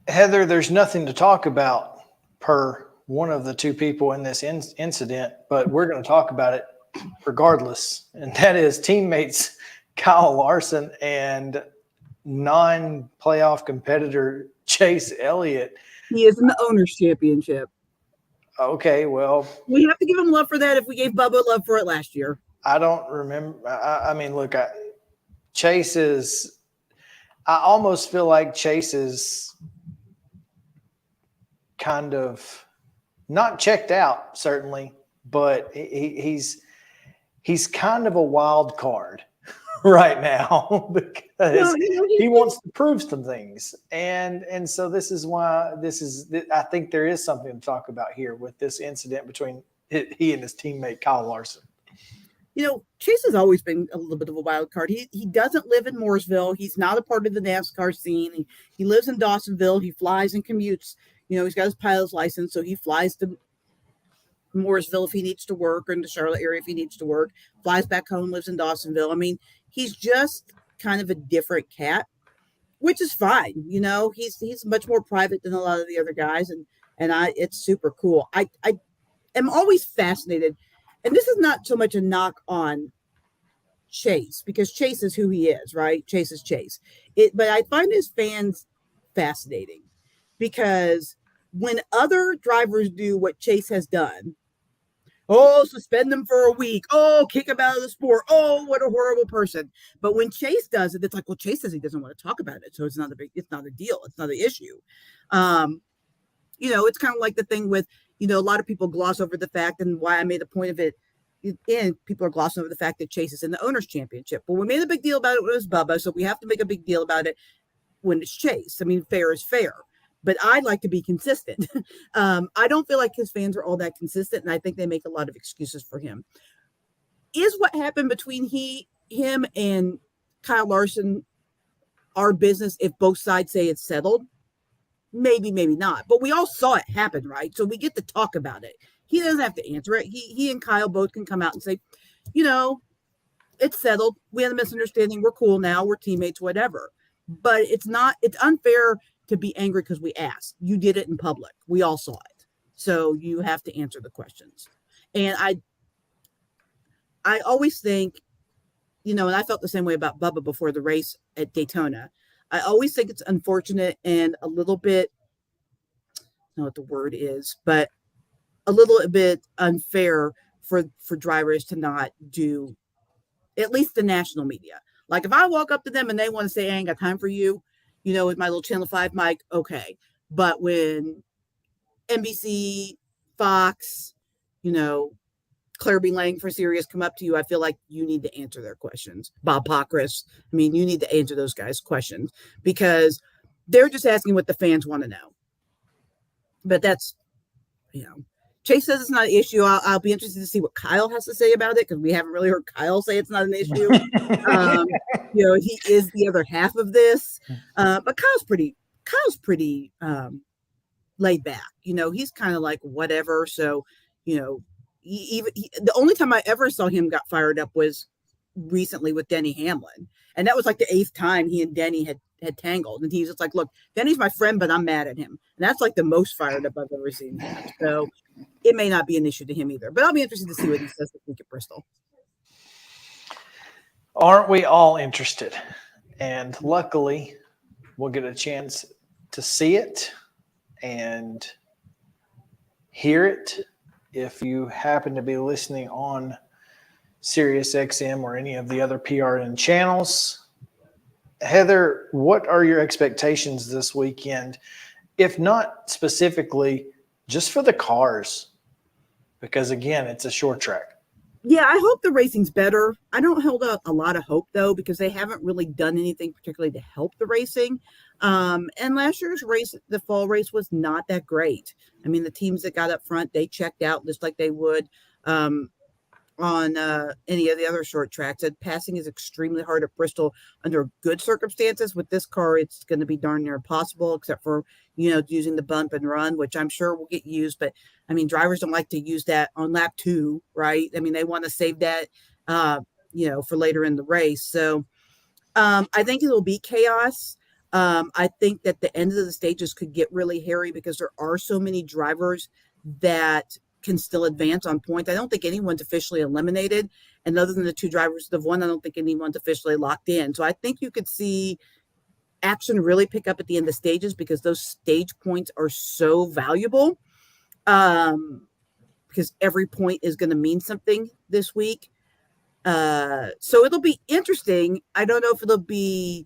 Speaker 2: Heather, there's nothing to talk about per one of the two people in this incident, but we're going to talk about it regardless. And that is teammates Kyle Larson and non-playoff competitor Chase Elliott.
Speaker 9: He is in the Owners Championship.
Speaker 2: Okay, well,
Speaker 9: we have to give him love for that if we gave Bubba love for it last year.
Speaker 2: I don't remember. I mean, look, Chase is – I almost feel like Chase is kind of not checked out, certainly, but he's kind of a wild card right now because he wants to prove some things. And so this is why I think there is something to talk about here with this incident between he and his teammate Kyle Larson.
Speaker 9: Chase has always been a little bit of a wild card. He doesn't live in Mooresville. He's not a part of the NASCAR scene. He lives in Dawsonville. He flies and commutes. He's got his pilot's license, so he flies to Mooresville if he needs to work, or in the Charlotte area if he needs to work, flies back home, lives in Dawsonville. I mean, he's just kind of a different cat, which is fine. He's much more private than a lot of the other guys, and it's super cool. I am always fascinated, and this is not so much a knock on Chase, because Chase is who he is, right? Chase is Chase. But I find his fans fascinating, because when other drivers do what Chase has done, suspend them for a week. Kick him out of the sport. What a horrible person. But when Chase does it, it's like, well, Chase says he doesn't want to talk about it, so it's not a deal. It's not an issue. It's kind of like the thing with, a lot of people gloss over the fact, and why I made a point of it, and people are glossing over the fact that Chase is in the Owners Championship. But we made a big deal about it when it was Bubba, so we have to make a big deal about it when it's Chase. I mean, fair is fair. But I'd like to be consistent. I don't feel like his fans are all that consistent, and I think they make a lot of excuses for him. Is what happened between him and Kyle Larson our business if both sides say it's settled? Maybe, maybe not. But we all saw it happen, right? So we get to talk about it. He doesn't have to answer it. He and Kyle both can come out and say, it's settled. We had a misunderstanding. We're cool now. We're teammates, whatever. But it's unfair to be angry because we asked. You did it in public. We all saw it. So you have to answer the questions. And I always think, and I felt the same way about Bubba before the race at Daytona. I always think it's unfortunate and a little bit, I don't know what the word is, but a little bit unfair for drivers to not do at least the national media. Like if I walk up to them and they want to say, I ain't got time for you, with my little Channel 5 mic, okay. But when NBC, Fox, Claire B. Lang for Sirius come up to you, I feel like you need to answer their questions. Bob Pockris, you need to answer those guys' questions, because they're just asking what the fans want to know. But that's, Chase says it's not an issue. I'll be interested to see what Kyle has to say about it, because we haven't really heard Kyle say it's not an issue. He is the other half of this. But Kyle's pretty laid back. He's kind of like whatever. So, the only time I ever saw him got fired up was recently with Denny Hamlin. And that was like the 8th time he and Denny had tangled. And he's just like, look, Denny's my friend, but I'm mad at him. And that's like the most fired up I've ever seen him. So it may not be an issue to him either. But I'll be interested to see what he says this week at Bristol.
Speaker 2: Aren't we all interested? And luckily, we'll get a chance to see it and hear it. If you happen to be listening on SiriusXM or any of the other PRN channels. Heather, what are your expectations this weekend? If not specifically, just for the cars. because, again, it's a short track.
Speaker 9: Yeah, I hope the racing's better. I don't hold out a lot of hope, though, because they haven't really done anything particularly to help the racing. And last year's race, the fall race, was not that great. I mean, the teams that got up front, they checked out just like they would on any of the other short tracks. And passing is extremely hard at Bristol under good circumstances. With this car, it's going to be darn near impossible, except for, using the bump and run, which I'm sure will get used. But, I mean, drivers don't like to use that on lap 2, right? I mean, they want to save that, for later in the race. So I think it'll be chaos. I think that the end of the stages could get really hairy because there are so many drivers that can still advance on points. I don't think anyone's officially eliminated. And other than the 2 drivers that have won, I don't think anyone's officially locked in. So I think you could see action really pick up at the end of stages because those stage points are so valuable. Because every point is going to mean something this week. So it'll be interesting. I don't know if it'll be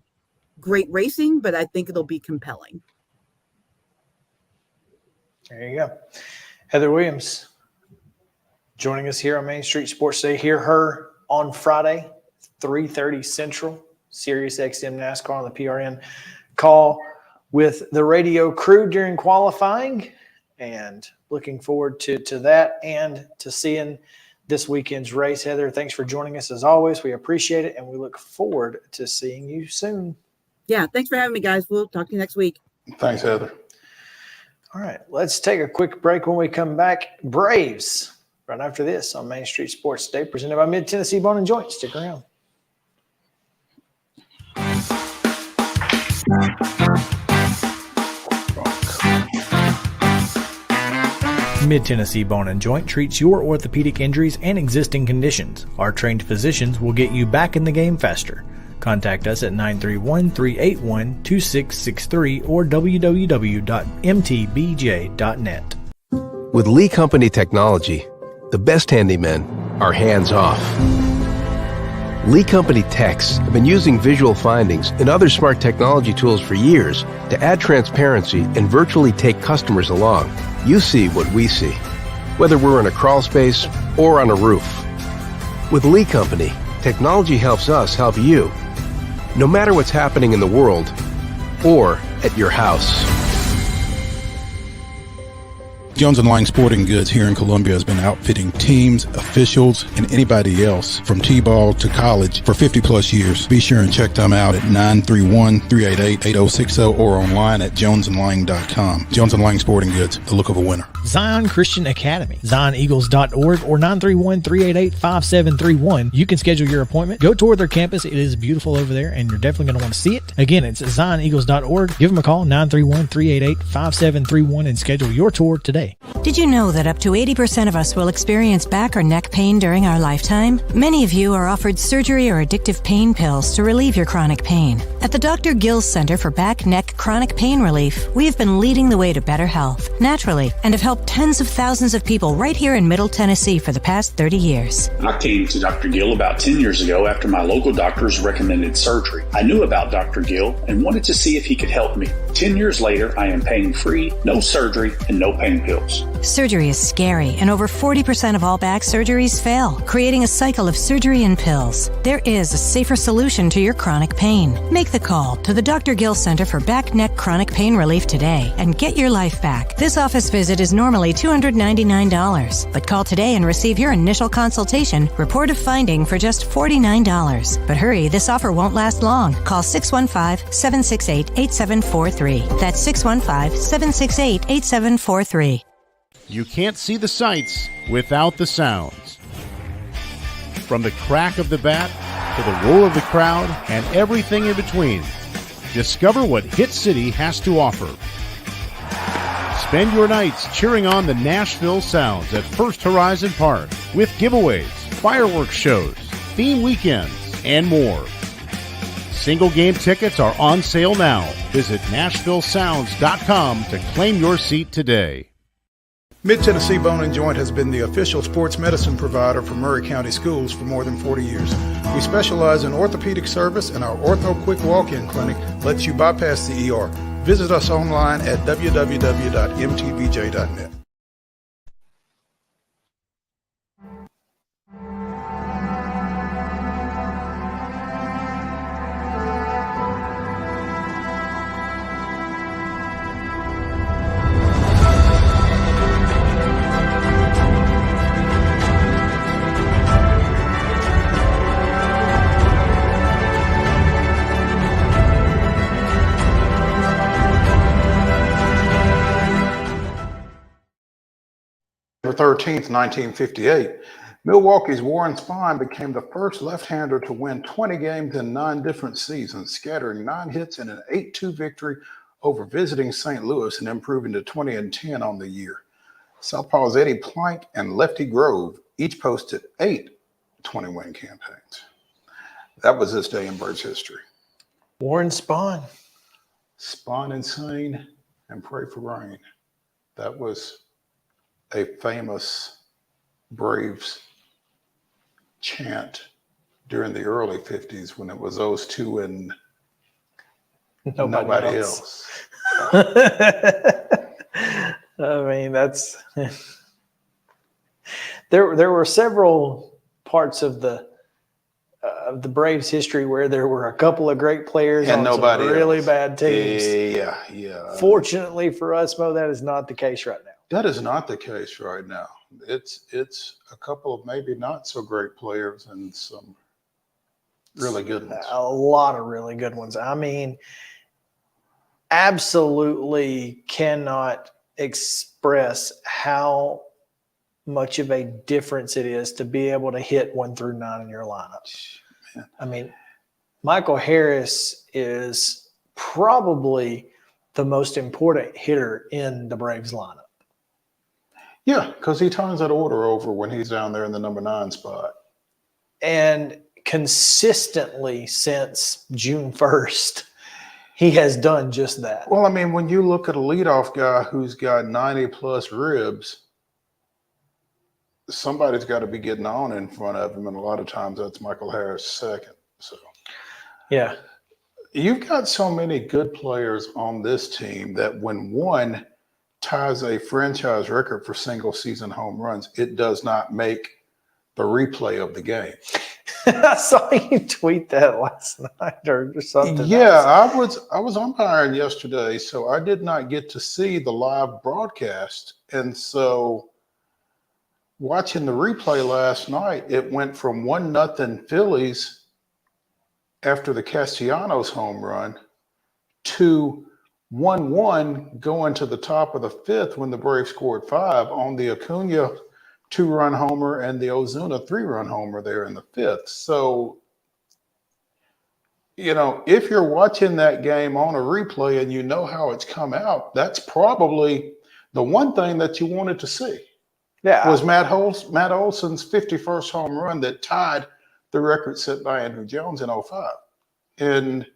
Speaker 9: great racing, but I think it'll be compelling.
Speaker 2: There you go. Heather Williams joining us here on Main Street Sports Day. Hear her on Friday, 3:30 Central, Sirius XM NASCAR on the PRN call with the radio crew during qualifying, and looking forward to that and to seeing this weekend's race. Heather, thanks for joining us as always. We appreciate it, and we look forward to seeing you soon.
Speaker 9: Yeah, thanks for having me, guys. We'll talk to you next week.
Speaker 3: Thanks, Heather.
Speaker 2: All right, let's take a quick break. When we come back, Braves right after this on Main Street Sports Day, presented by Mid-Tennessee Bone & Joint. Stick around. Mid-Tennessee Bone & Joint treats your orthopedic injuries and existing conditions. Our trained physicians will get you back in the game faster. Contact us at 931-381-2663 or www.mtbj.net.
Speaker 5: With Lee Company technology, the best handymen are hands-off. Lee Company techs have been using visual findings and other smart technology tools for years to add transparency and virtually take customers along. You see what we see, whether we're in a crawl space or on a roof. With Lee Company, technology helps us help you, no matter what's happening in the world or at your house.
Speaker 8: Jones & Lang Sporting Goods here in Columbia has been outfitting teams, officials, and anybody else from T-ball to college for 50 plus years. Be sure and check them out at 931-388-8060 or online at jonesandlang.com. Jones & Lang Sporting Goods, the look of a winner.
Speaker 11: Zion Christian Academy, zioneagles.org or 931-388-5731. You can schedule your appointment. Go tour their campus. It is beautiful over there, and you're definitely going to want to see it. Again, it's zioneagles.org. Give them a call, 931-388-5731, and schedule your tour today.
Speaker 12: Did you know that up to 80% of us will experience back or neck pain during our lifetime? Many of you are offered surgery or addictive pain pills to relieve your chronic pain. At the Dr. Gill Center for Back, Neck, Chronic Pain Relief, we have been leading the way to better health, naturally, and have helped tens of thousands of people right here in Middle Tennessee for the past 30 years.
Speaker 13: I came to Dr. Gill about 10 years ago after my local doctors recommended surgery. I knew about Dr. Gill and wanted to see if he could help me. 10 years later, I am pain-free, no surgery, and no pain pills.
Speaker 12: Surgery is scary, and over 40% of all back surgeries fail, creating a cycle of surgery and pills. There is a safer solution to your chronic pain. Make the call to the Dr. Gill Center for Back, Neck, Chronic Pain Relief today and get your life back. This office visit is normally $299, but call today and receive your initial consultation, report of finding for just $49. But hurry, this offer won't last long. Call 615-768-8743. That's 615-768-8743.
Speaker 6: You can't see the sights without the sounds. From the crack of the bat to the roar of the crowd and everything in between, discover what Hit City has to offer. Spend your nights cheering on the Nashville Sounds at First Horizon Park with giveaways, fireworks shows, theme weekends, and more. Single game tickets are on sale now. Visit NashvilleSounds.com to claim your seat today.
Speaker 8: Mid-Tennessee Bone & Joint has been the official sports medicine provider for Murray County Schools for more than 40 years. We specialize in orthopedic service, and our Ortho Quick Walk-In Clinic lets you bypass the ER. Visit us online at www.mtbj.net.
Speaker 3: 13th, 1958, Milwaukee's Warren Spahn became the first left-hander to win 20 games in 9 different seasons, scattering 9 hits in an 8-2 victory over visiting St. Louis and improving to 20-10 on the year. Southpaw's Eddie Plank and Lefty Grove each posted 8 20-win campaigns. That was this day in Braves history.
Speaker 2: Warren Spahn.
Speaker 3: Spahn insane and pray for rain. That was a famous Braves chant during the early 50s when it was those two and nobody else.
Speaker 2: I mean, that's there were several parts of the Braves history where there were a couple of great players
Speaker 3: and
Speaker 2: on
Speaker 3: nobody
Speaker 2: some really
Speaker 3: else.
Speaker 2: bad teams.
Speaker 3: Yeah.
Speaker 2: Fortunately for us, Mo, that is not the case right now.
Speaker 3: That is not the case right now. It's a couple of maybe not so great players and some really good ones.
Speaker 2: A lot of really good ones. I mean, absolutely cannot express how much of a difference it is to be able to hit 1 through 9 in your lineup.
Speaker 3: Man.
Speaker 2: I mean, Michael Harris is probably the most important hitter in the Braves lineup.
Speaker 3: Yeah, because he turns that order over when he's down there in the number 9 spot.
Speaker 2: And consistently since June 1st, he has done just that.
Speaker 3: Well, I mean, when you look at a leadoff guy who's got 90-plus ribs, somebody's got to be getting on in front of him, and a lot of times that's Michael Harris second. So,
Speaker 2: yeah,
Speaker 3: you've got so many good players on this team that when one ties a franchise record for single-season home runs, it does not make the replay of the game.
Speaker 2: I saw you tweet that last night or something.
Speaker 3: Yeah, I was umpiring yesterday, so I did not get to see the live broadcast. And so watching the replay last night, it went from 1-0 Phillies after the Castellanos home run to 1-1 going to the top of the 5th when the Braves scored 5 on the Acuna 2-run homer and the Ozuna 3-run homer there in the 5th. So, you know, if you're watching that game on a replay and you know how it's come out, that's probably the one thing that you wanted to see.
Speaker 2: Yeah,
Speaker 3: was Matt Olson's 51st home run that tied the record set by Andrew Jones in 2005. And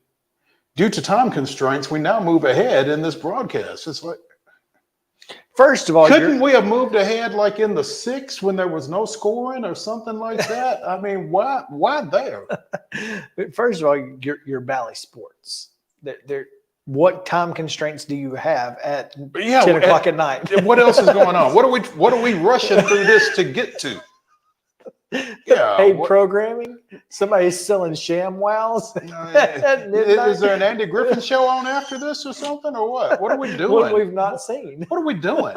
Speaker 3: due to time constraints, we now move ahead in this broadcast. It's like,
Speaker 2: first of all,
Speaker 3: couldn't we have moved ahead like in the 6th when there was no scoring or something like that? I mean, why there?
Speaker 2: First of all, your Bally Sports. What time constraints do you have at 10 o'clock at night?
Speaker 3: What else is going on? What are we rushing through this to get to? Yeah,
Speaker 2: paid programming. Somebody's selling ShamWows at midnight.
Speaker 3: Is there an Andy Griffin show on after this or something, or what? What are we doing?
Speaker 2: What we've not seen.
Speaker 3: What are we doing?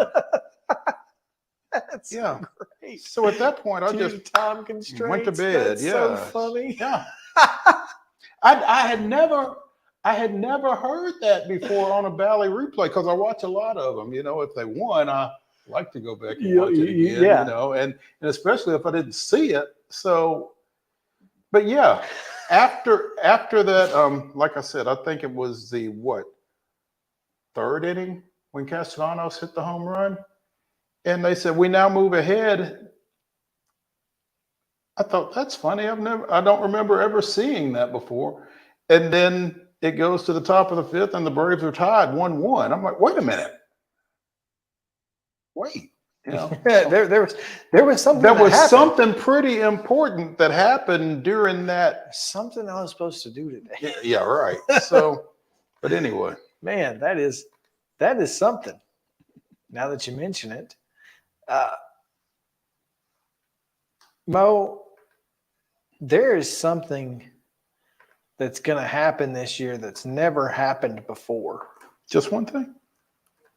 Speaker 2: That's great.
Speaker 3: So at that point, I just
Speaker 2: time constraints.
Speaker 3: went to bed.
Speaker 2: That's
Speaker 3: yeah,
Speaker 2: so funny.
Speaker 3: Yeah, I had never heard that before on a Bally replay because I watch a lot of them. You know, if they won, I like to go back and watch it again.
Speaker 2: Yeah.
Speaker 3: You know, and especially if I didn't see it. So, but yeah, after that, like I said, I think it was the 3rd inning when Castellanos hit the home run, and they said we now move ahead. I thought that's funny. I don't remember ever seeing that before, and then it goes to the top of the 5th, and the Braves are tied 1-1. I'm like, wait a minute. Wait, you know,
Speaker 2: there was something.
Speaker 3: There was something pretty important that happened during that.
Speaker 2: Something I was supposed to do today.
Speaker 3: Yeah, right. So, but anyway,
Speaker 2: man, that is something. Now that you mention it, Mo, there is something that's going to happen this year that's never happened before.
Speaker 3: Just one thing.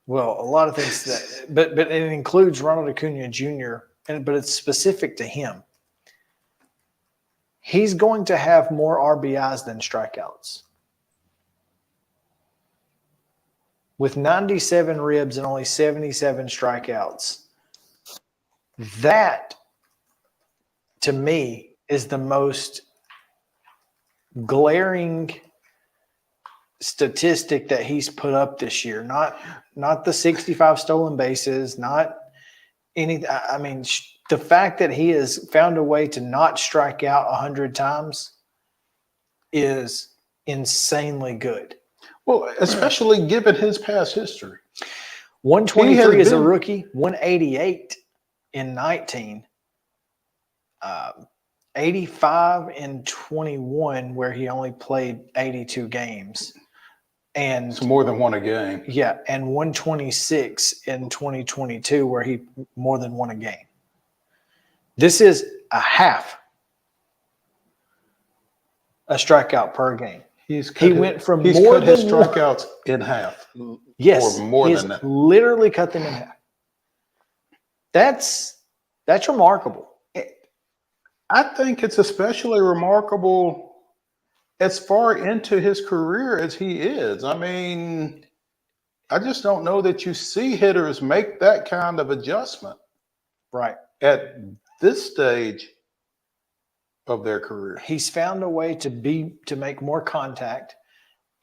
Speaker 2: Well, a lot of things, but it includes Ronald Acuna Jr., but it's specific to him. He's going to have more RBIs than strikeouts. With 97 ribs and only 77 strikeouts, That, to me, is the most glaring statistic that he's put up this year. Not the 65 stolen bases, not any. I mean, the fact that he has found a way to not strike out 100 times is insanely good.
Speaker 3: Well, especially given his past history.
Speaker 2: 123 as a rookie, 188 in 19, 85 in 21, where he only played 82 games. And
Speaker 3: it's more than one a game.
Speaker 2: Yeah, and 126 in 2022, where he more than won a game. This is a strikeout per game. He went from more than
Speaker 3: his strikeouts in half.
Speaker 2: Yes,
Speaker 3: or more
Speaker 2: he's
Speaker 3: than that.
Speaker 2: Literally cut them in half. That's remarkable.
Speaker 3: I think it's especially remarkable as far into his career as he is. I mean, I just don't know that you see hitters make that kind of adjustment.
Speaker 2: Right.
Speaker 3: At this stage of their career.
Speaker 2: He's found a way to make more contact.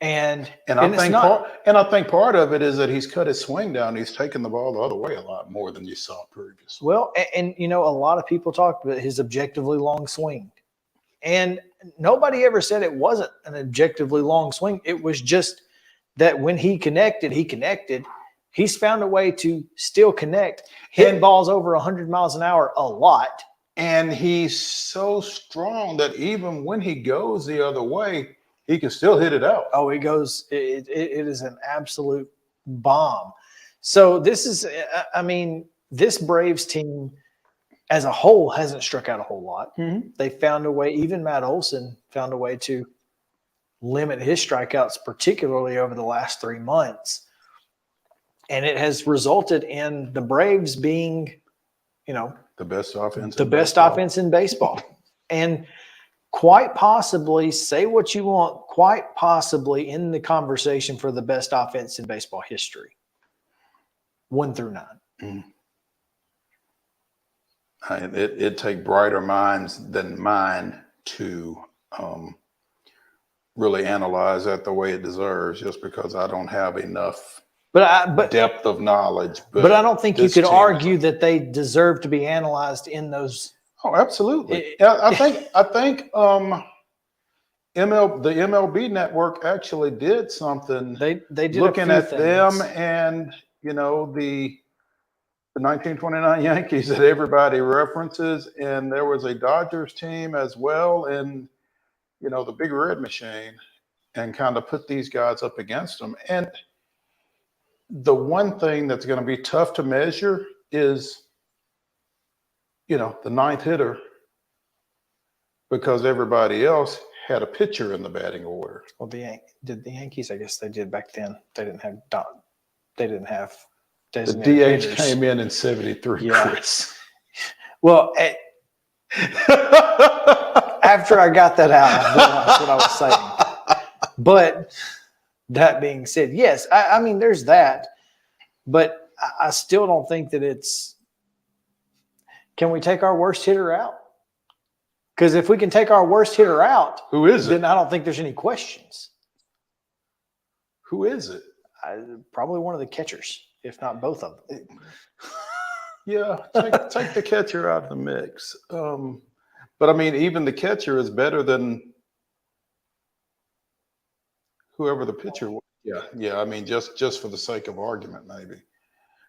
Speaker 2: And
Speaker 3: I think part of it is that he's cut his swing down. He's taken the ball the other way a lot more than you saw previously.
Speaker 2: Well, and a lot of people talked about his objectively long swing. And nobody ever said it wasn't an objectively long swing. It was just that when he connected. He's found a way to still connect, hitting balls over 100 miles an hour a lot.
Speaker 3: And he's so strong that even when he goes the other way, he can still hit it out.
Speaker 2: Oh, it goes. It is an absolute bomb. So this is, I mean, this Braves team as a whole hasn't struck out a whole lot.
Speaker 3: Mm-hmm.
Speaker 2: They found a way. Even Matt Olson found a way to limit his strikeouts, particularly over the last 3 months. And it has resulted in the Braves being,
Speaker 3: the best offense.
Speaker 2: Offense in baseball. And quite possibly, say what you want, quite possibly in the conversation for the best offense in baseball history. 1 through 9.
Speaker 3: Mm-hmm. It'd take brighter minds than mine to really analyze that the way it deserves, just because I don't have enough depth of knowledge.
Speaker 2: But I don't think you could argue that they deserve to be analyzed in those.
Speaker 3: Oh, absolutely. I think the MLB network actually did something.
Speaker 2: They did
Speaker 3: looking at them and the 1929 Yankees that everybody references, and there was a Dodgers team as well, and the Big Red Machine, and kind of put these guys up against them. And the one thing that's going to be tough to measure is the ninth hitter, because everybody else had a pitcher in the batting order.
Speaker 2: Well, the Yankees, I guess they did back then. They didn't have
Speaker 3: the DH hitters. Came in 73.
Speaker 2: Yeah.
Speaker 3: Chris.
Speaker 2: Well, after I got that out, I realized what I was saying. But that being said, yes, I mean, there's that, but I still don't think that it's. Can we take our worst hitter out? Because if we can take our worst hitter out,
Speaker 3: who is it?
Speaker 2: Then I don't think there's any questions.
Speaker 3: Who is it?
Speaker 2: Probably one of the catchers, if not both of them.
Speaker 3: Yeah, take the catcher out of the mix. But I mean, even the catcher is better than whoever the pitcher was. Yeah. I mean, just for the sake of argument, maybe.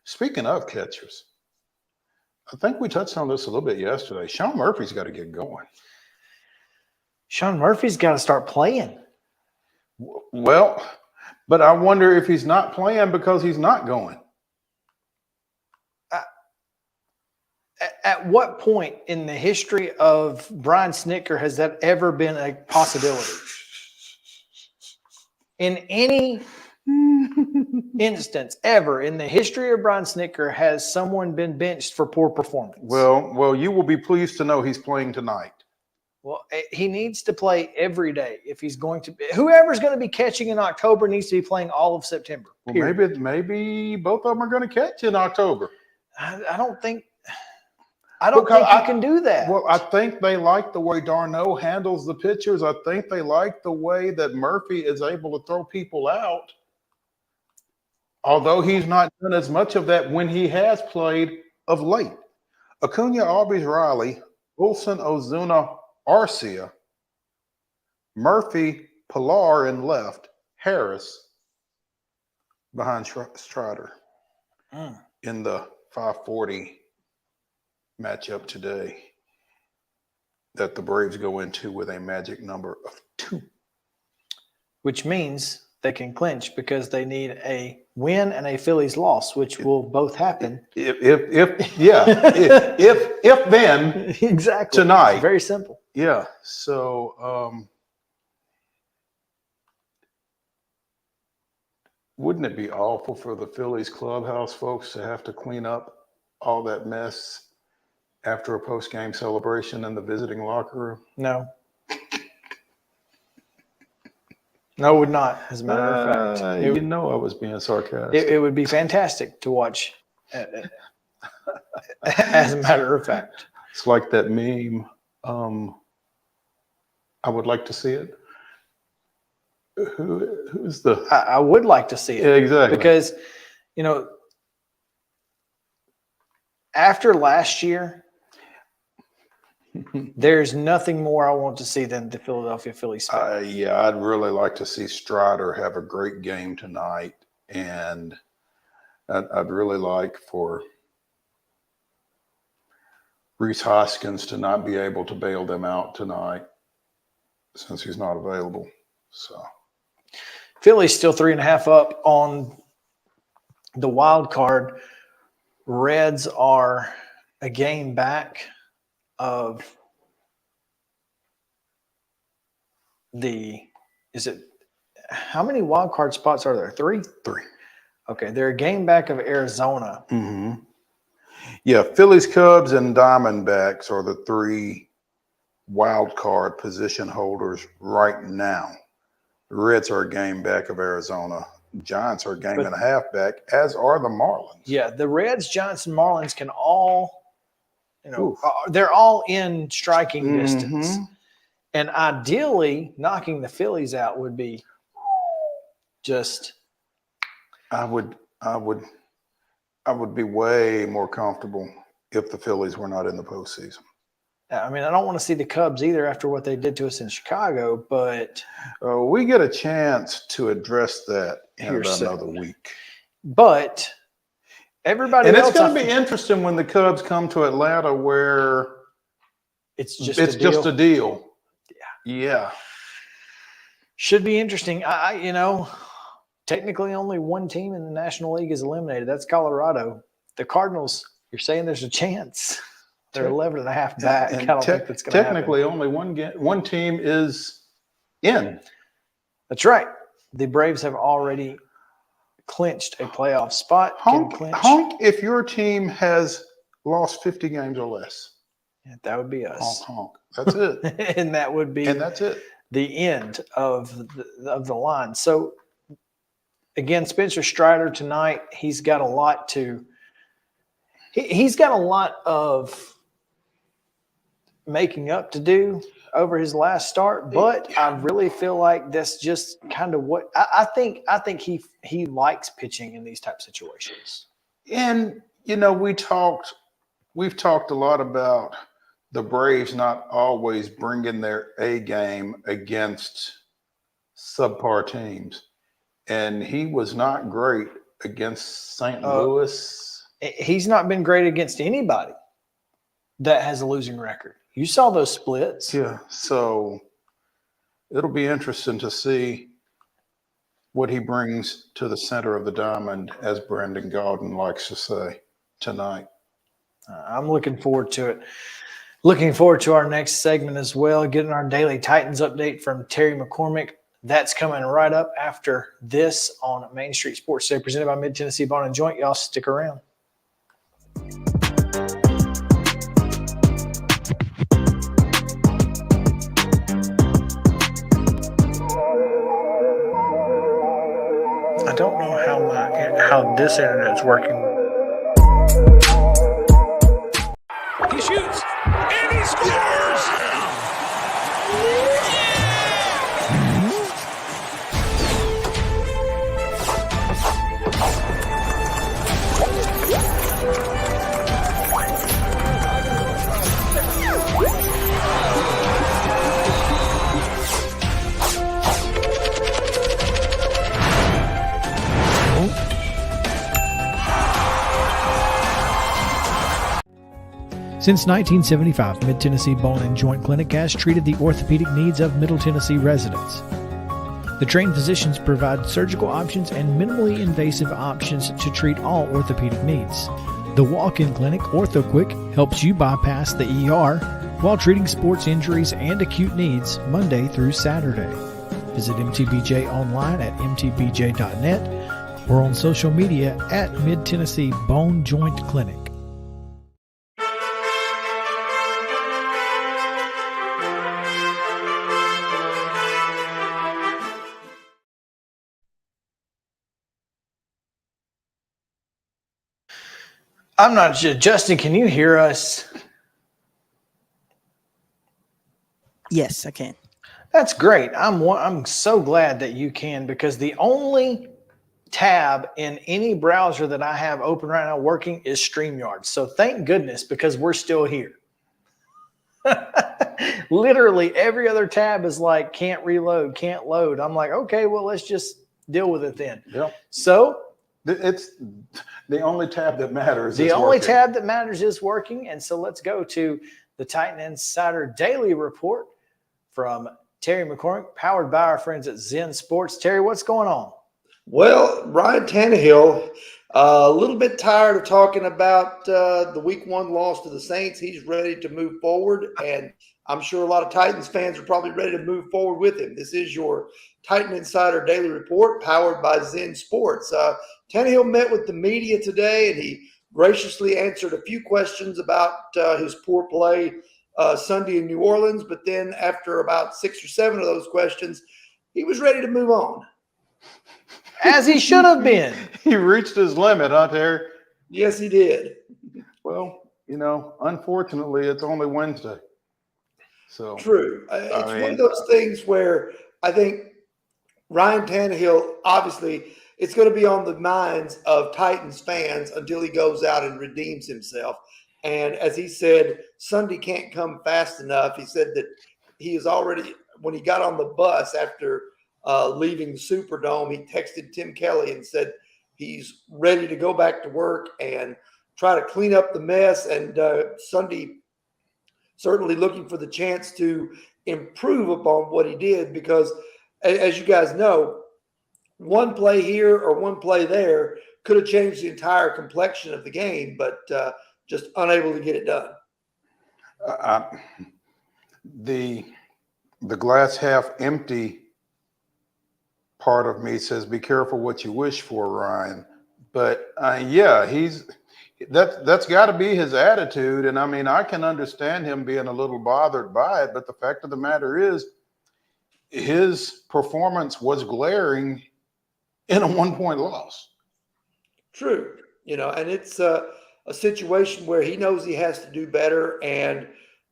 Speaker 3: Speaking of catchers, I think we touched on this a little bit yesterday. Sean Murphy's got to get going.
Speaker 2: Sean Murphy's got to start playing.
Speaker 3: Well, but I wonder if he's not playing because he's not going.
Speaker 2: At what point in the history of Brian Snitker has that ever been a possibility? In any instance ever in the history of Brian Snitker has someone been benched for poor performance?
Speaker 3: Well, you will be pleased to know he's playing tonight.
Speaker 2: Well, he needs to play every day if he's going to. Whoever's going to be catching in October needs to be playing all of September.
Speaker 3: Well, maybe both of them are going to catch in October.
Speaker 2: I don't think. I don't think you can do that.
Speaker 3: Well, I think they like the way Darno handles the pitchers. I think they like the way that Murphy is able to throw people out. Although he's not done as much of that when he has played of late. Acuna, Albies, Riley, Wilson, Ozuna, Arcia, Murphy, Pilar in left, Harris behind Strider in the 540 matchup today that the Braves go into with a magic number of 2.
Speaker 2: Which means they can clinch because they need a win and a Phillies loss, which will both happen.
Speaker 3: If then
Speaker 2: exactly
Speaker 3: tonight.
Speaker 2: It's very simple.
Speaker 3: Yeah. So wouldn't it be awful for the Phillies clubhouse folks to have to clean up all that mess after a post-game celebration in the visiting locker room?
Speaker 2: No. No, it would not, as a matter of fact.
Speaker 3: You know I was being sarcastic.
Speaker 2: It would be fantastic to watch, as a matter of fact.
Speaker 3: It's like that meme. I would like to see it. Who's the...
Speaker 2: I would like to see it.
Speaker 3: Yeah, exactly.
Speaker 2: Because, you know, after last year, there's nothing more I want to see than the Philadelphia Phillies.
Speaker 3: Yeah, I'd really like to see Strider have a great game tonight. And I'd really like for Reese Hoskins to not be able to bail them out tonight since he's not available. So
Speaker 2: Philly's still 3.5 up on the wild card. Reds are a game back of how many wild card spots are there? 3?
Speaker 3: 3.
Speaker 2: Okay, they're a game back of Arizona.
Speaker 3: Mm-hmm. Yeah, Phillies, Cubs, and Diamondbacks are the 3 wild card position holders right now. The Reds are a game back of Arizona. Giants are a game and a half back, as are the Marlins.
Speaker 2: Yeah, the Reds, Giants, and Marlins can all, they're all in striking distance. And ideally, knocking the Phillies out would be just.
Speaker 3: I would be way more comfortable if the Phillies were not in the postseason.
Speaker 2: I mean, I don't want to see the Cubs either after what they did to us in Chicago, but
Speaker 3: we get a chance to address that in about another week.
Speaker 2: But everybody
Speaker 3: and
Speaker 2: else,
Speaker 3: it's going to be interesting when the Cubs come to Atlanta, where
Speaker 2: it's just
Speaker 3: a deal. Yeah,
Speaker 2: should be interesting. Technically, only one team in the National League is eliminated. That's Colorado. The Cardinals. You're saying there's a chance. They're 11.5 back.
Speaker 3: And
Speaker 2: I don't think that's going to happen.
Speaker 3: Technically, only one team is in.
Speaker 2: That's right. The Braves have already clinched a playoff spot.
Speaker 3: Honk if your team has lost 50 games or less.
Speaker 2: Yeah, that would be us.
Speaker 3: Honk. That's it.
Speaker 2: And that would be
Speaker 3: that's it.
Speaker 2: The end of the line. So, again, Spencer Strider tonight, he's got a lot of making up to do over his last start, but I really feel like that's just kind of what I think he likes pitching in these type of situations.
Speaker 3: And we've talked a lot about the Braves not always bringing their A game against subpar teams, and he was not great against St. Louis.
Speaker 2: He's not been great against anybody that has a losing record. You saw those splits.
Speaker 3: Yeah, so it'll be interesting to see what he brings to the center of the diamond, as Brandon Gaudin likes to say, tonight.
Speaker 2: I'm looking forward to it. Looking forward to our next segment as well, getting our daily Titans update from Terry McCormick. That's coming right up after this on Main Street Sports Today, presented by Mid-Tennessee Bone & Joint. Y'all stick around. I don't know how this internet's working.
Speaker 1: shoots, and he scores!
Speaker 11: Since 1975, Mid-Tennessee Bone and Joint Clinic has treated the orthopedic needs of Middle Tennessee residents. The trained physicians provide surgical options and minimally invasive options to treat all orthopedic needs. The walk-in clinic, OrthoQuick, helps you bypass the ER while treating sports injuries and acute needs Monday through Saturday. Visit MTBJ online at mtbj.net or on social media at Mid-Tennessee Bone Joint Clinic.
Speaker 2: I'm not sure. Justin, can you hear us?
Speaker 10: Yes, I can.
Speaker 2: That's great. I'm so glad that you can, because the only tab in any browser that I have open right now working is StreamYard. So thank goodness, because we're still here. Literally every other tab is like, can't reload, can't load. I'm like, okay, well, let's just deal with it then.
Speaker 3: Yep.
Speaker 2: So
Speaker 3: it's the only tab that matters.
Speaker 2: The only tab that matters is working. And so let's go to the Titan Insider Daily Report from Terry McCormick, powered by our friends at Zen Sports. Terry, what's going on?
Speaker 14: Well, Ryan Tannehill, a little bit tired of talking about the Week 1 loss to the Saints. He's ready to move forward, and I'm sure a lot of Titans fans are probably ready to move forward with him. This is your Titan Insider Daily Report, powered by Zen Sports. Tannehill met with the media today, and he graciously answered a few questions about his poor play Sunday in New Orleans. But then after about 6 or 7 of those questions, he was ready to move on.
Speaker 2: As he should have been.
Speaker 3: He reached his limit, huh, Terry?
Speaker 14: Yes, he did.
Speaker 3: Well, unfortunately, it's only Wednesday. So
Speaker 14: true. It's one of those things where I think Ryan Tannehill, obviously, it's going to be on the minds of Titans fans until he goes out and redeems himself. And as he said, Sunday can't come fast enough. He said that he is already, when he got on the bus after leaving the Superdome, he texted Tim Kelly and said he's ready to go back to work and try to clean up the mess. And Sunday, certainly looking for the chance to improve upon what he did, because as you guys know, one play here or one play there could have changed the entire complexion of the game, but just unable to get it done.
Speaker 3: The glass half empty part of me says, be careful what you wish for, Ryan. But that's got to be his attitude. And I mean, I can understand him being a little bothered by it, but the fact of the matter is his performance was glaring in a 1-point loss.
Speaker 14: True. And it's a situation where he knows he has to do better. And,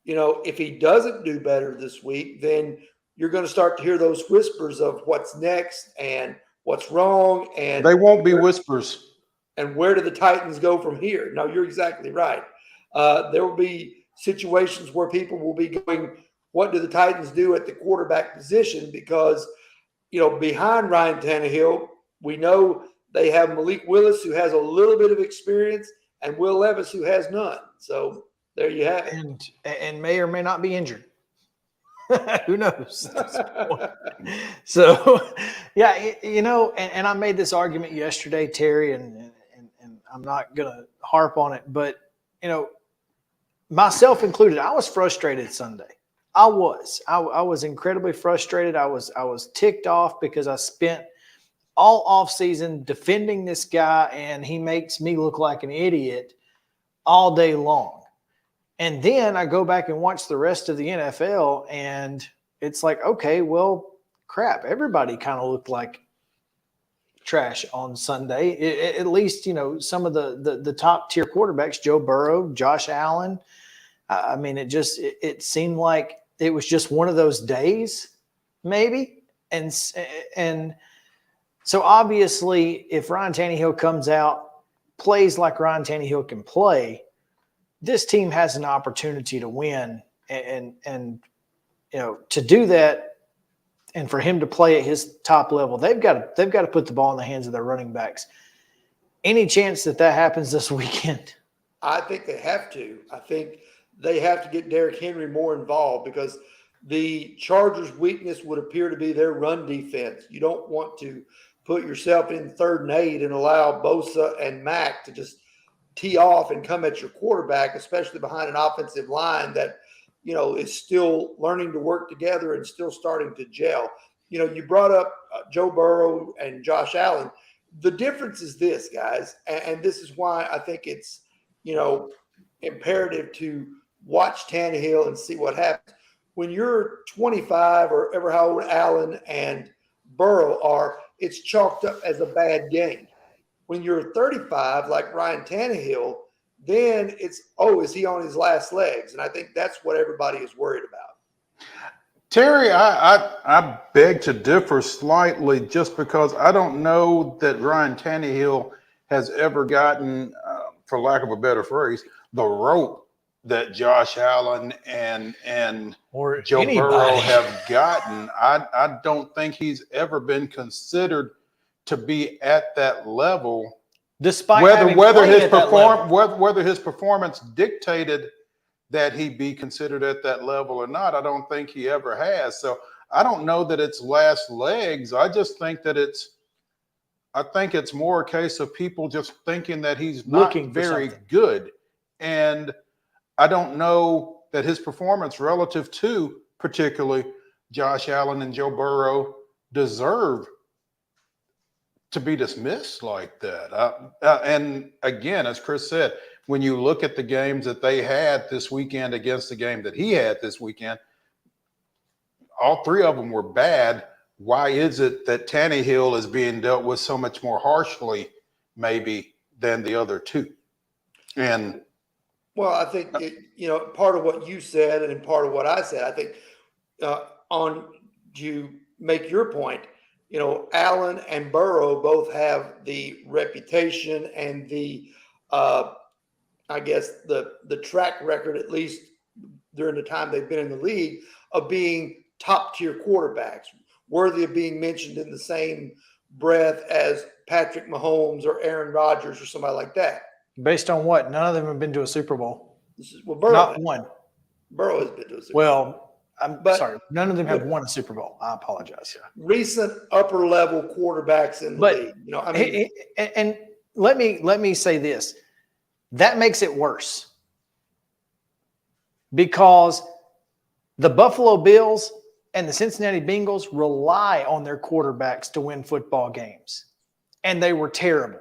Speaker 14: if he doesn't do better this week, then you're going to start to hear those whispers of what's next and what's wrong. And
Speaker 3: they won't be whispers.
Speaker 14: And where do the Titans go from here? No, you're exactly right. There will be situations where people will be going, what do the Titans do at the quarterback position? Because, behind Ryan Tannehill, we know they have Malik Willis, who has a little bit of experience, and Will Levis, who has none. So there you have it.
Speaker 2: And may or may not be injured. Who knows? So, yeah, and I made this argument yesterday, Terry, and I'm not going to harp on it, but, myself included, I was frustrated Sunday. I was incredibly frustrated. I was ticked off because I spent all offseason defending this guy, and he makes me look like an idiot all day long. And then I go back and watch the rest of the NFL, and it's like, okay, well, crap. Everybody kind of looked like trash on Sunday. At least, some of the top tier quarterbacks, Joe Burrow, Josh Allen, I mean, it seemed like it was just one of those days, maybe. And so obviously, if Ryan Tannehill comes out, plays like Ryan Tannehill can play, this team has an opportunity to win. And to do that, and for him to play at his top level, they've got to put the ball in the hands of their running backs. Any chance that happens this weekend?
Speaker 14: I think they have to. I think they have to get Derrick Henry more involved, because the Chargers' weakness would appear to be their run defense. You don't want to put yourself in 3rd and 8 and allow Bosa and Mack to just tee off and come at your quarterback, especially behind an offensive line that, is still learning to work together and still starting to gel. You brought up Joe Burrow and Josh Allen. The difference is this, guys, and this is why I think it's, imperative to watch Tannehill and see what happens. When you're 25 or ever how old Allen and Burrow are, it's chalked up as a bad game. When you're 35, like Ryan Tannehill, then it's, is he on his last legs? And I think that's what everybody is worried about.
Speaker 3: Terry, I beg to differ slightly, just because I don't know that Ryan Tannehill has ever gotten, for lack of a better phrase, the rope that Josh Allen and Joe Burrow have gotten. I don't think he's ever been considered to be at that level,
Speaker 2: despite
Speaker 3: whether his performance dictated that he be considered at that level or not. I don't think he ever has. So I don't know that it's last legs. I just think that it's more a case of people just thinking that he's not very good. And I don't know that his performance relative to particularly Josh Allen and Joe Burrow deserve to be dismissed like that. And again, as Chris said, when you look at the games that they had this weekend against the game that he had this weekend, all 3 of them were bad. Why is it that Tannehill is being dealt with so much more harshly, maybe, than the other 2? And
Speaker 14: well, I think part of what you said and part of what I said, I think on to make your point, Allen and Burrow both have the reputation and the I guess the track record, at least during the time they've been in the league, of being top tier quarterbacks, worthy of being mentioned in the same breath as Patrick Mahomes or Aaron Rodgers or somebody like that.
Speaker 2: Based on what? None of them have been to a Super Bowl.
Speaker 14: Burrow
Speaker 2: not one.
Speaker 14: Burrow has been to a Super Bowl.
Speaker 2: I'm sorry. None of them have won a Super Bowl. I apologize.
Speaker 14: Recent upper level quarterbacks in the league.
Speaker 2: And let me say this. That makes it worse, because the Buffalo Bills and the Cincinnati Bengals rely on their quarterbacks to win football games, and they were terrible.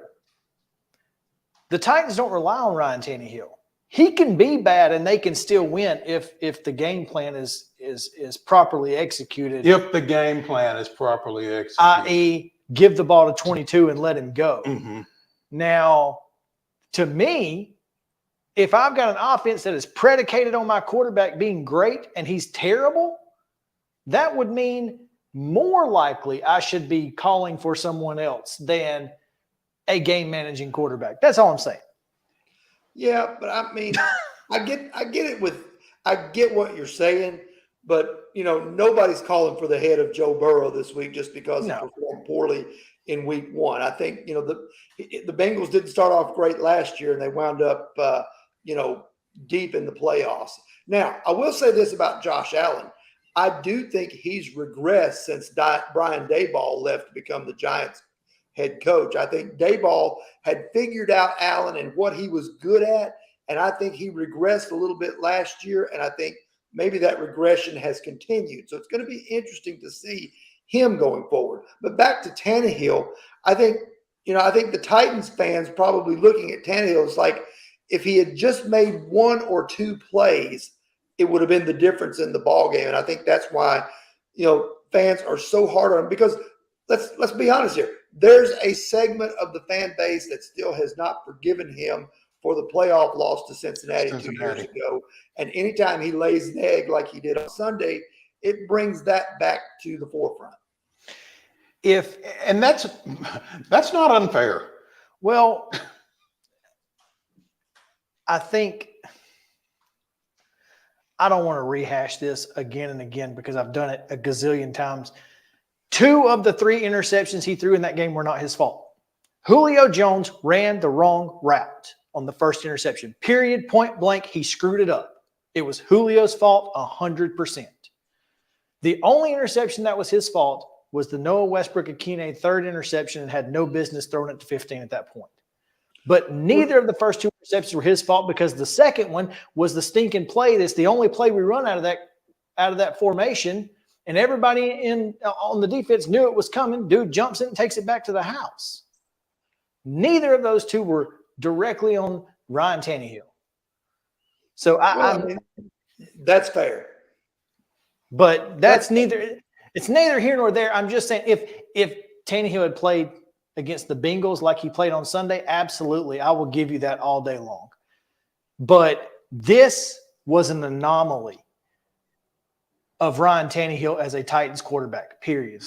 Speaker 2: The Titans don't rely on Ryan Tannehill. He can be bad and they can still win if the game plan is properly executed.
Speaker 3: If the game plan is properly executed.
Speaker 2: I.e., give the ball to 22 and let him go.
Speaker 3: Mm-hmm.
Speaker 2: Now, to me, if I've got an offense that is predicated on my quarterback being great and he's terrible, that would mean more likely I should be calling for someone else than a game managing quarterback. That's all I'm saying.
Speaker 14: Yeah, but I mean, I get what you're saying, but nobody's calling for the head of Joe Burrow this week just because he performed poorly in week 1. I think the Bengals didn't start off great last year, and they wound up deep in the playoffs. Now, I will say this about Josh Allen. I do think he's regressed since Brian Daboll left to become the Giants head coach. I think Daboll had figured out Allen and what he was good at, and I think he regressed a little bit last year, and I think maybe that regression has continued. So it's going to be interesting to see him going forward. But back to Tannehill, I think the Titans fans probably looking at Tannehill is like, if he had just made 1 or 2 plays, it would have been the difference in the ball game. And I think that's why, fans are so hard on him, because let's be honest here. There's a segment of the fan base that still has not forgiven him for the playoff loss to Cincinnati 2 years ago. And anytime he lays an egg like he did on Sunday, it brings that back to the forefront.
Speaker 3: And that's not unfair.
Speaker 2: Well, I think I don't want to rehash this again and again because I've done it a gazillion times. 2 of the 3 interceptions he threw in that game were not his fault. Julio Jones ran the wrong route on the first interception. Period, point blank, he screwed it up. It was Julio's fault 100%. The only interception that was his fault was the Noah Westbrook-Akine 3rd interception and had no business throwing it to 15 at that point. But neither of the first 2 interceptions were his fault because the second one was the stinking play. That's the only play we run out of that formation, and everybody on the defense knew it was coming. Dude jumps in and takes it back to the house. Neither of those 2 were directly on Ryan Tannehill. So I mean,
Speaker 14: that's fair.
Speaker 2: But it's neither here nor there. I'm just saying if Tannehill had played against the Bengals like he played on Sunday, absolutely. I will give you that all day long. But this was an anomaly of Ryan Tannehill as a Titans quarterback, period.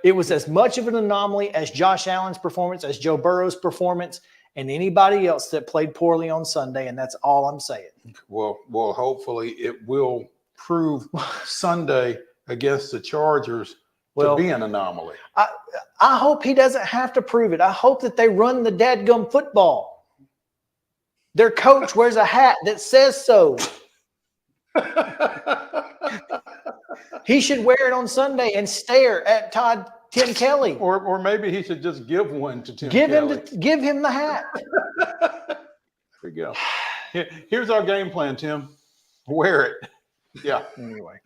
Speaker 2: It was as much of an anomaly as Josh Allen's performance, as Joe Burrow's performance, and anybody else that played poorly on Sunday, and that's all I'm saying.
Speaker 3: Well, hopefully it will prove Sunday against the Chargers to be an anomaly.
Speaker 2: I hope he doesn't have to prove it. I hope that they run the dadgum football. Their coach wears a hat that says so. He should wear it on Sunday and stare at Tim Kelly.
Speaker 3: Or maybe he should just give one to Tim Kelly.
Speaker 2: Give him the hat.
Speaker 3: There we go. Here's our game plan, Tim. Wear it. Yeah.
Speaker 2: Anyway.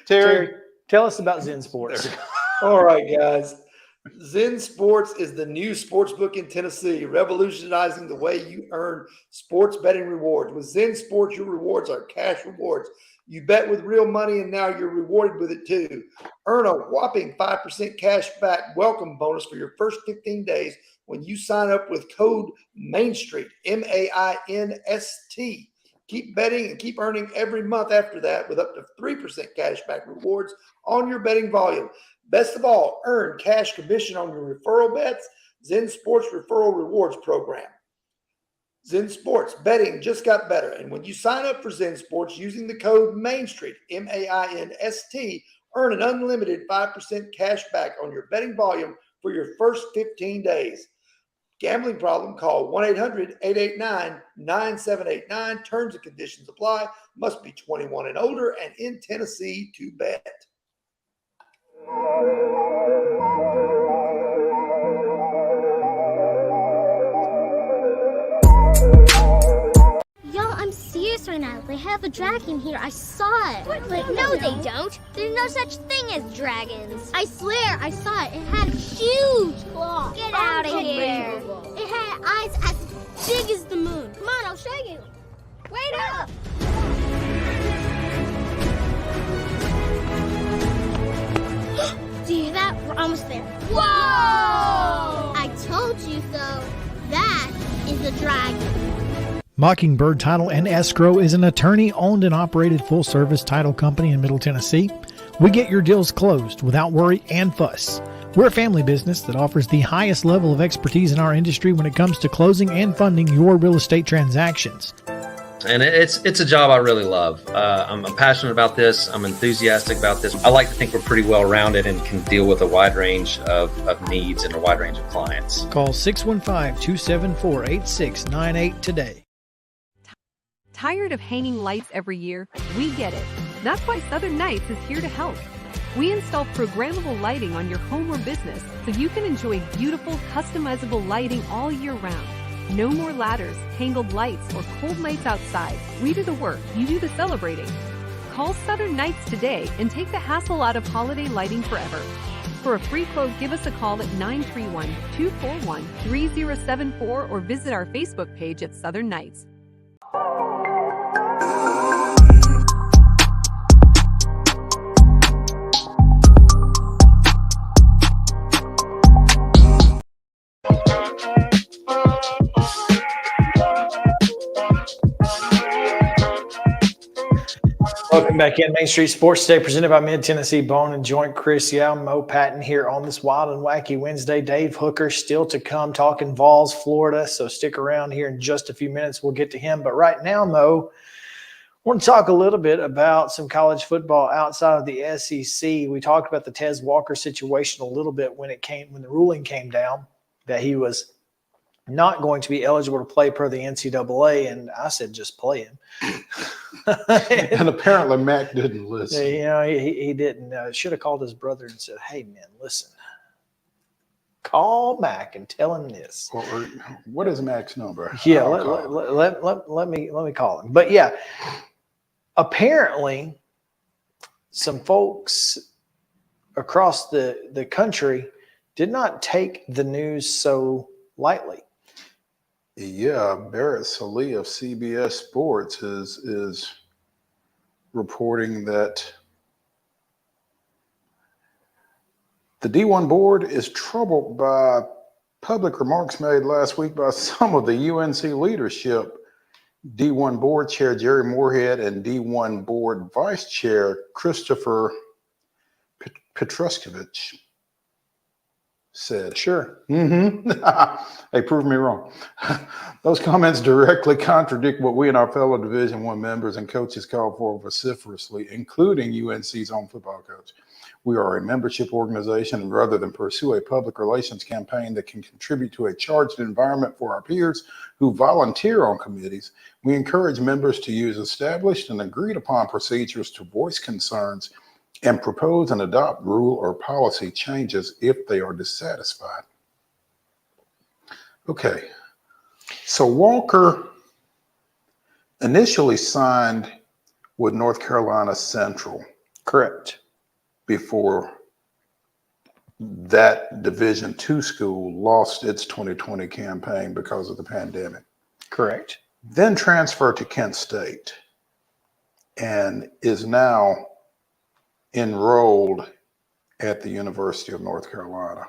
Speaker 3: Terry,
Speaker 2: tell us about Zen Sports.
Speaker 14: All right, guys. Zen Sports is the new sports book in Tennessee, revolutionizing the way you earn sports betting rewards. With Zen Sports, your rewards are cash rewards. You bet with real money, and now you're rewarded with it too. Earn a whopping 5% cash back welcome bonus for your first 15 days when you sign up with code Main Street, MAINST. Keep betting and keep earning every month after that with up to 3% cash back rewards on your betting volume. Best of all, earn cash commission on your referral bets. Zen Sports Referral Rewards Program. Zen Sports betting just got better. And when you sign up for Zen Sports using the code Main Street, MAINST, earn an unlimited 5% cash back on your betting volume for your first 15 days. Gambling problem? Call 1-800-889-9789. Terms and conditions apply. Must be 21 and older and in Tennessee to bet.
Speaker 15: Y'all, I'm serious right now. They have a dragon here. I saw it. Wait, no, they don't. There's no such thing as dragons. I swear, I saw it. It had huge claws. Get out of here. It had eyes as big as the moon. Come on, I'll show you. Wait up. Do you hear that? We're almost there. Whoa! I told you so. That is a dragon.
Speaker 11: Mockingbird Title and Escrow is an attorney-owned and operated full-service title company in Middle Tennessee. We get your deals closed without worry and fuss. We're a family business that offers the highest level of expertise in our industry when it comes to closing and funding your real estate transactions.
Speaker 16: And it's a job I really love. I'm passionate about this. I'm enthusiastic about this. I like to think we're pretty well-rounded and can deal with a wide range of needs and a wide range of clients.
Speaker 11: Call 615-274-8698 today.
Speaker 17: Tired of hanging lights every year? We get it. That's why Southern Nights is here to help. We install programmable lighting on your home or business so you can enjoy beautiful, customizable lighting all year round. No more ladders, tangled lights, or cold nights outside. We do the work, you do the celebrating. Call Southern Nights today and take the hassle out of holiday lighting forever. For a free quote, give us a call at 931-241-3074 or visit our Facebook page at Southern Nights.
Speaker 2: Welcome back in Main Street Sports Today, presented by Mid-Tennessee Bone and Joint. Chris Yow, Mo Patton here on this wild and wacky Wednesday. Dave Hooker still to come, talking Vols, Florida. So stick around here in just a few minutes. We'll get to him. But right now, Mo, I want to talk a little bit about some college football outside of the SEC. We talked about the Tez Walker situation a little bit when the ruling came down that he was not going to be eligible to play per the NCAA, and I said just play him.
Speaker 3: And apparently Mac didn't listen.
Speaker 2: You know, he didn't. Should have called his brother and said, "Hey, man, listen. Call Mac and tell him this."
Speaker 3: Or what is Mac's number?
Speaker 2: Yeah, let me call him. But yeah, apparently, some folks across the country did not take the news so lightly.
Speaker 3: Yeah, Barrett Salih of CBS Sports is reporting that the D1 board is troubled by public remarks made last week by some of the UNC leadership. D1 board chair Jerry Moorhead and D1 board vice chair Christopher Petruskevich said.
Speaker 2: Sure.
Speaker 3: Hey, prove me wrong. Those comments directly contradict what we and our fellow Division I members and coaches call for vociferously, including UNC's own football coach. We are a membership organization, and rather than pursue a public relations campaign that can contribute to a charged environment for our peers who volunteer on committees, we encourage members to use established and agreed upon procedures to voice concerns and propose and adopt rule or policy changes if they are dissatisfied. Okay, so Walker initially signed with North Carolina Central.
Speaker 2: Correct.
Speaker 3: Before that Division II school lost its 2020 campaign because of the pandemic.
Speaker 2: Correct.
Speaker 3: Then transferred to Kent State and is now enrolled at the University of North Carolina.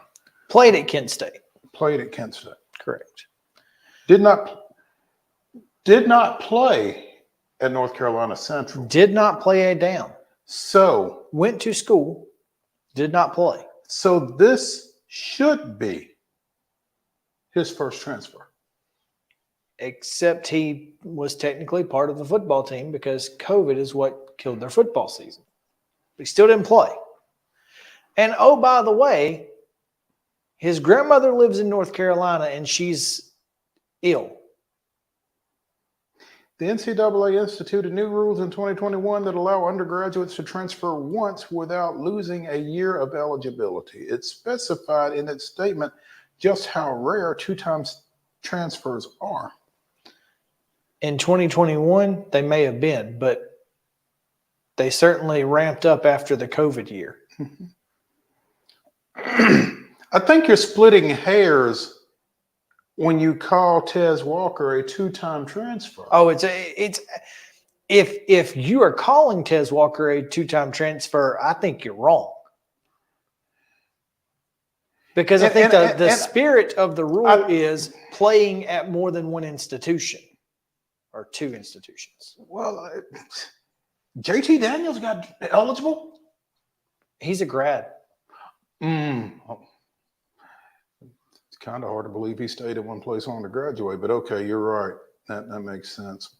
Speaker 2: Played at Kent State.
Speaker 3: Played at Kent State.
Speaker 2: Correct.
Speaker 3: Did not play at North Carolina Central.
Speaker 2: Did not play a down.
Speaker 3: So
Speaker 2: went to school, did not play.
Speaker 3: So this should be his first transfer.
Speaker 2: Except he was technically part of the football team because COVID is what killed their football season. But he still didn't play. And oh, by the way, his grandmother lives in North Carolina and she's ill.
Speaker 3: The NCAA instituted new rules in 2021 that allow undergraduates to transfer once without losing a year of eligibility. It specified in its statement just how rare two-time transfers are.
Speaker 2: In 2021, they may have been, but they certainly ramped up after the COVID year.
Speaker 3: I think you're splitting hairs when you call Tez Walker a two-time transfer.
Speaker 2: Oh, if you are calling Tez Walker a two-time transfer, I think you're wrong. Because I think the spirit of the rule is playing at more than one institution or two institutions.
Speaker 3: Well, JT Daniels got eligible?
Speaker 2: He's a grad.
Speaker 3: It's kind of hard to believe he stayed at one place long to graduate, but okay, you're right. That makes sense.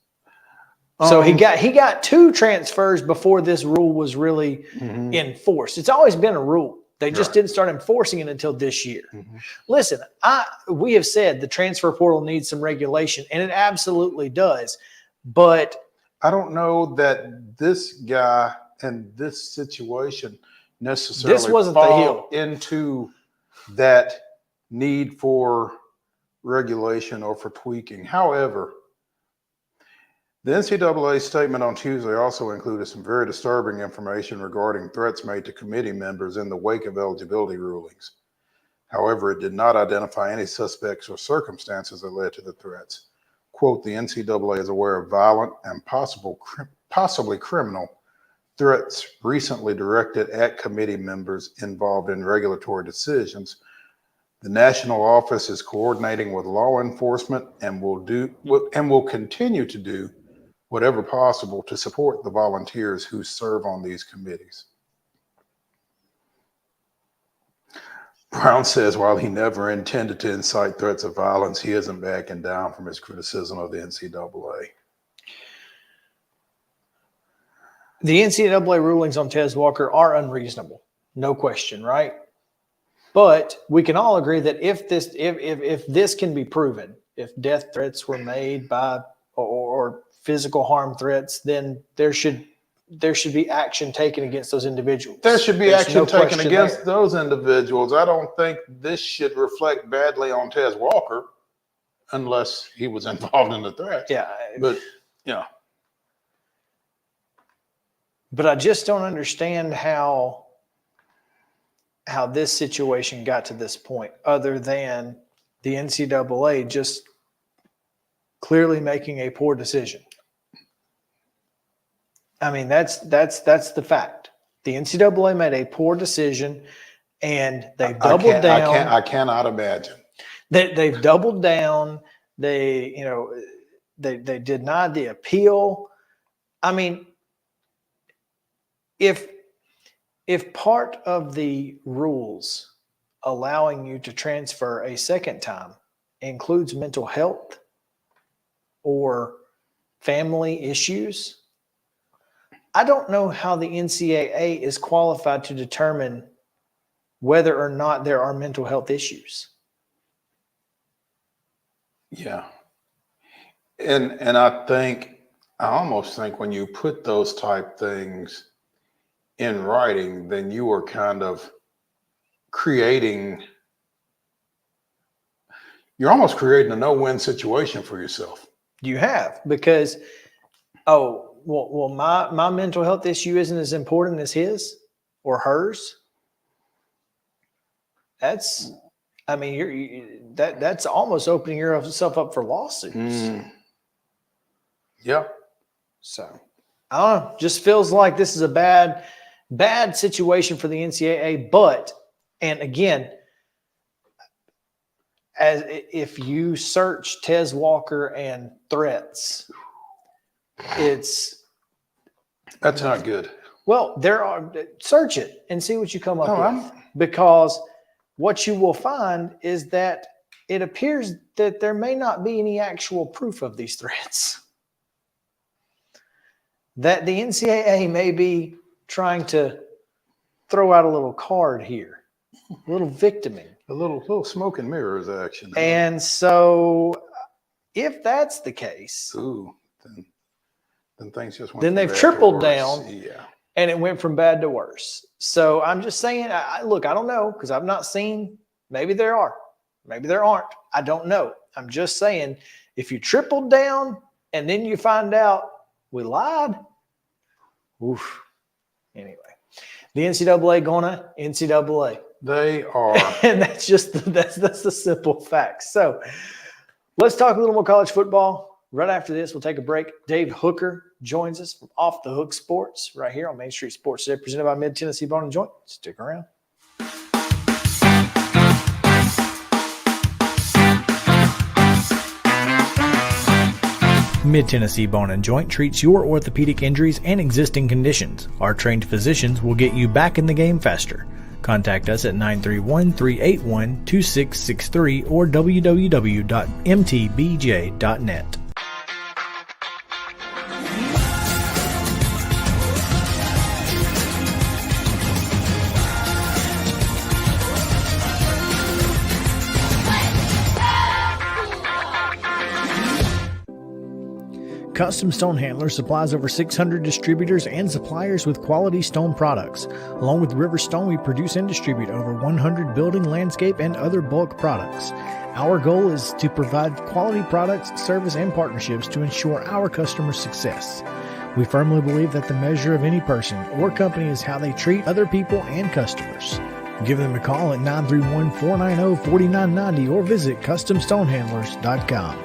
Speaker 2: So he got two transfers before this rule was really enforced. It's always been a rule. They just didn't start enforcing it until this year. Listen, we have said the transfer portal needs some regulation, and it absolutely does. But
Speaker 3: I don't know that this guy and this situation necessarily
Speaker 2: this wasn't the heel
Speaker 3: into that need for regulation or for tweaking. However, the NCAA statement on Tuesday also included some very disturbing information regarding threats made to committee members in the wake of eligibility rulings. However, it did not identify any suspects or circumstances that led to the threats. Quote, the NCAA is aware of violent and possibly criminal threats recently directed at committee members involved in regulatory decisions. The national office is coordinating with law enforcement and will continue to do whatever possible to support the volunteers who serve on these committees. Brown says while he never intended to incite threats of violence, he isn't backing down from his criticism of the NCAA.
Speaker 2: The NCAA rulings on Tez Walker are unreasonable, no question, right? But we can all agree that if this can be proven, if death threats were made by or physical harm threats, then there should be action taken against those individuals.
Speaker 3: There should be
Speaker 2: There's
Speaker 3: action
Speaker 2: no
Speaker 3: taken
Speaker 2: question
Speaker 3: against
Speaker 2: there.
Speaker 3: those individuals. I don't think this should reflect badly on Tez Walker unless he was involved in the threat.
Speaker 2: Yeah.
Speaker 3: But, yeah.
Speaker 2: But I just don't understand how this situation got to this point, other than the NCAA just clearly making a poor decision. I mean, that's the fact. The NCAA made a poor decision, and they've doubled down.
Speaker 3: I cannot imagine.
Speaker 2: They've doubled down. They denied the appeal. I mean, if part of the rules allowing you to transfer a second time includes mental health or family issues, I don't know how the NCAA is qualified to determine whether or not there are mental health issues.
Speaker 3: Yeah. And I almost think when you put those type things in writing, then you are kind of you're almost creating a no-win situation for yourself.
Speaker 2: You have, because, well, my mental health issue isn't as important as his or hers. That's almost opening yourself up for lawsuits.
Speaker 3: Yeah.
Speaker 2: So I don't know. Just feels like this is a bad situation for the NCAA. But, and again, as if you search Tez Walker and threats, that's
Speaker 3: not good.
Speaker 2: Well, search it and see what you come up with, because what you will find is that it appears that there may not be any actual proof of these threats. That the NCAA may be trying to throw out a little card here, a little victiming.
Speaker 3: A little smoke and mirrors action.
Speaker 2: And so if that's the case,
Speaker 3: then things just went.
Speaker 2: Then they've tripled down, and it went from bad to worse. So I'm just saying, look, I don't know, because I've not seen. Maybe there are, maybe there aren't. I don't know. I'm just saying, if you tripled down and then you find out we lied, oof. Anyway, the NCAA gonna NCAA.
Speaker 3: They are,
Speaker 2: and that's the simple facts. So let's talk a little more college football. Right after this, we'll take a break. Dave Hooker joins us from Off the Hook Sports right here on Main Street Sports Today, presented by Mid Tennessee Bone and Joint. Stick around.
Speaker 11: Mid-Tennessee Bone and Joint treats your orthopedic injuries and existing conditions. Our trained physicians will get you back in the game faster. Contact us at 931-381-2663 or www.mtbj.net. Custom Stone Handler supplies over 600 distributors and suppliers with quality stone products. Along with River Stone, we produce and distribute over 100 building, landscape, and other bulk products. Our goal is to provide quality products, service, and partnerships to ensure our customers' success. We firmly believe that the measure of any person or company is how they treat other people and customers. Give them a call at 931-490-4990 or visit CustomStonehandlers.com.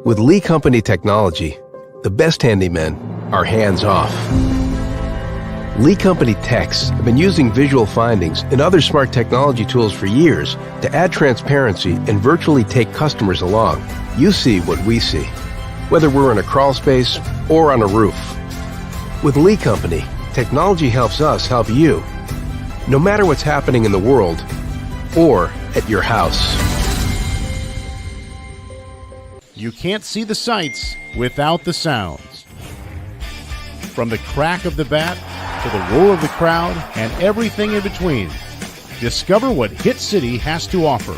Speaker 5: With Lee Company technology, the best handymen are hands-off. Lee Company techs have been using visual findings and other smart technology tools for years to add transparency and virtually take customers along. You see what we see. whether we're in a crawl space or on a roof. With Lee Company, technology helps us help you, no matter what's happening in the world or at your house.
Speaker 6: You can't see the sights without the sounds. From the crack of the bat to the roar of the crowd and everything in between, discover what Hit City has to offer.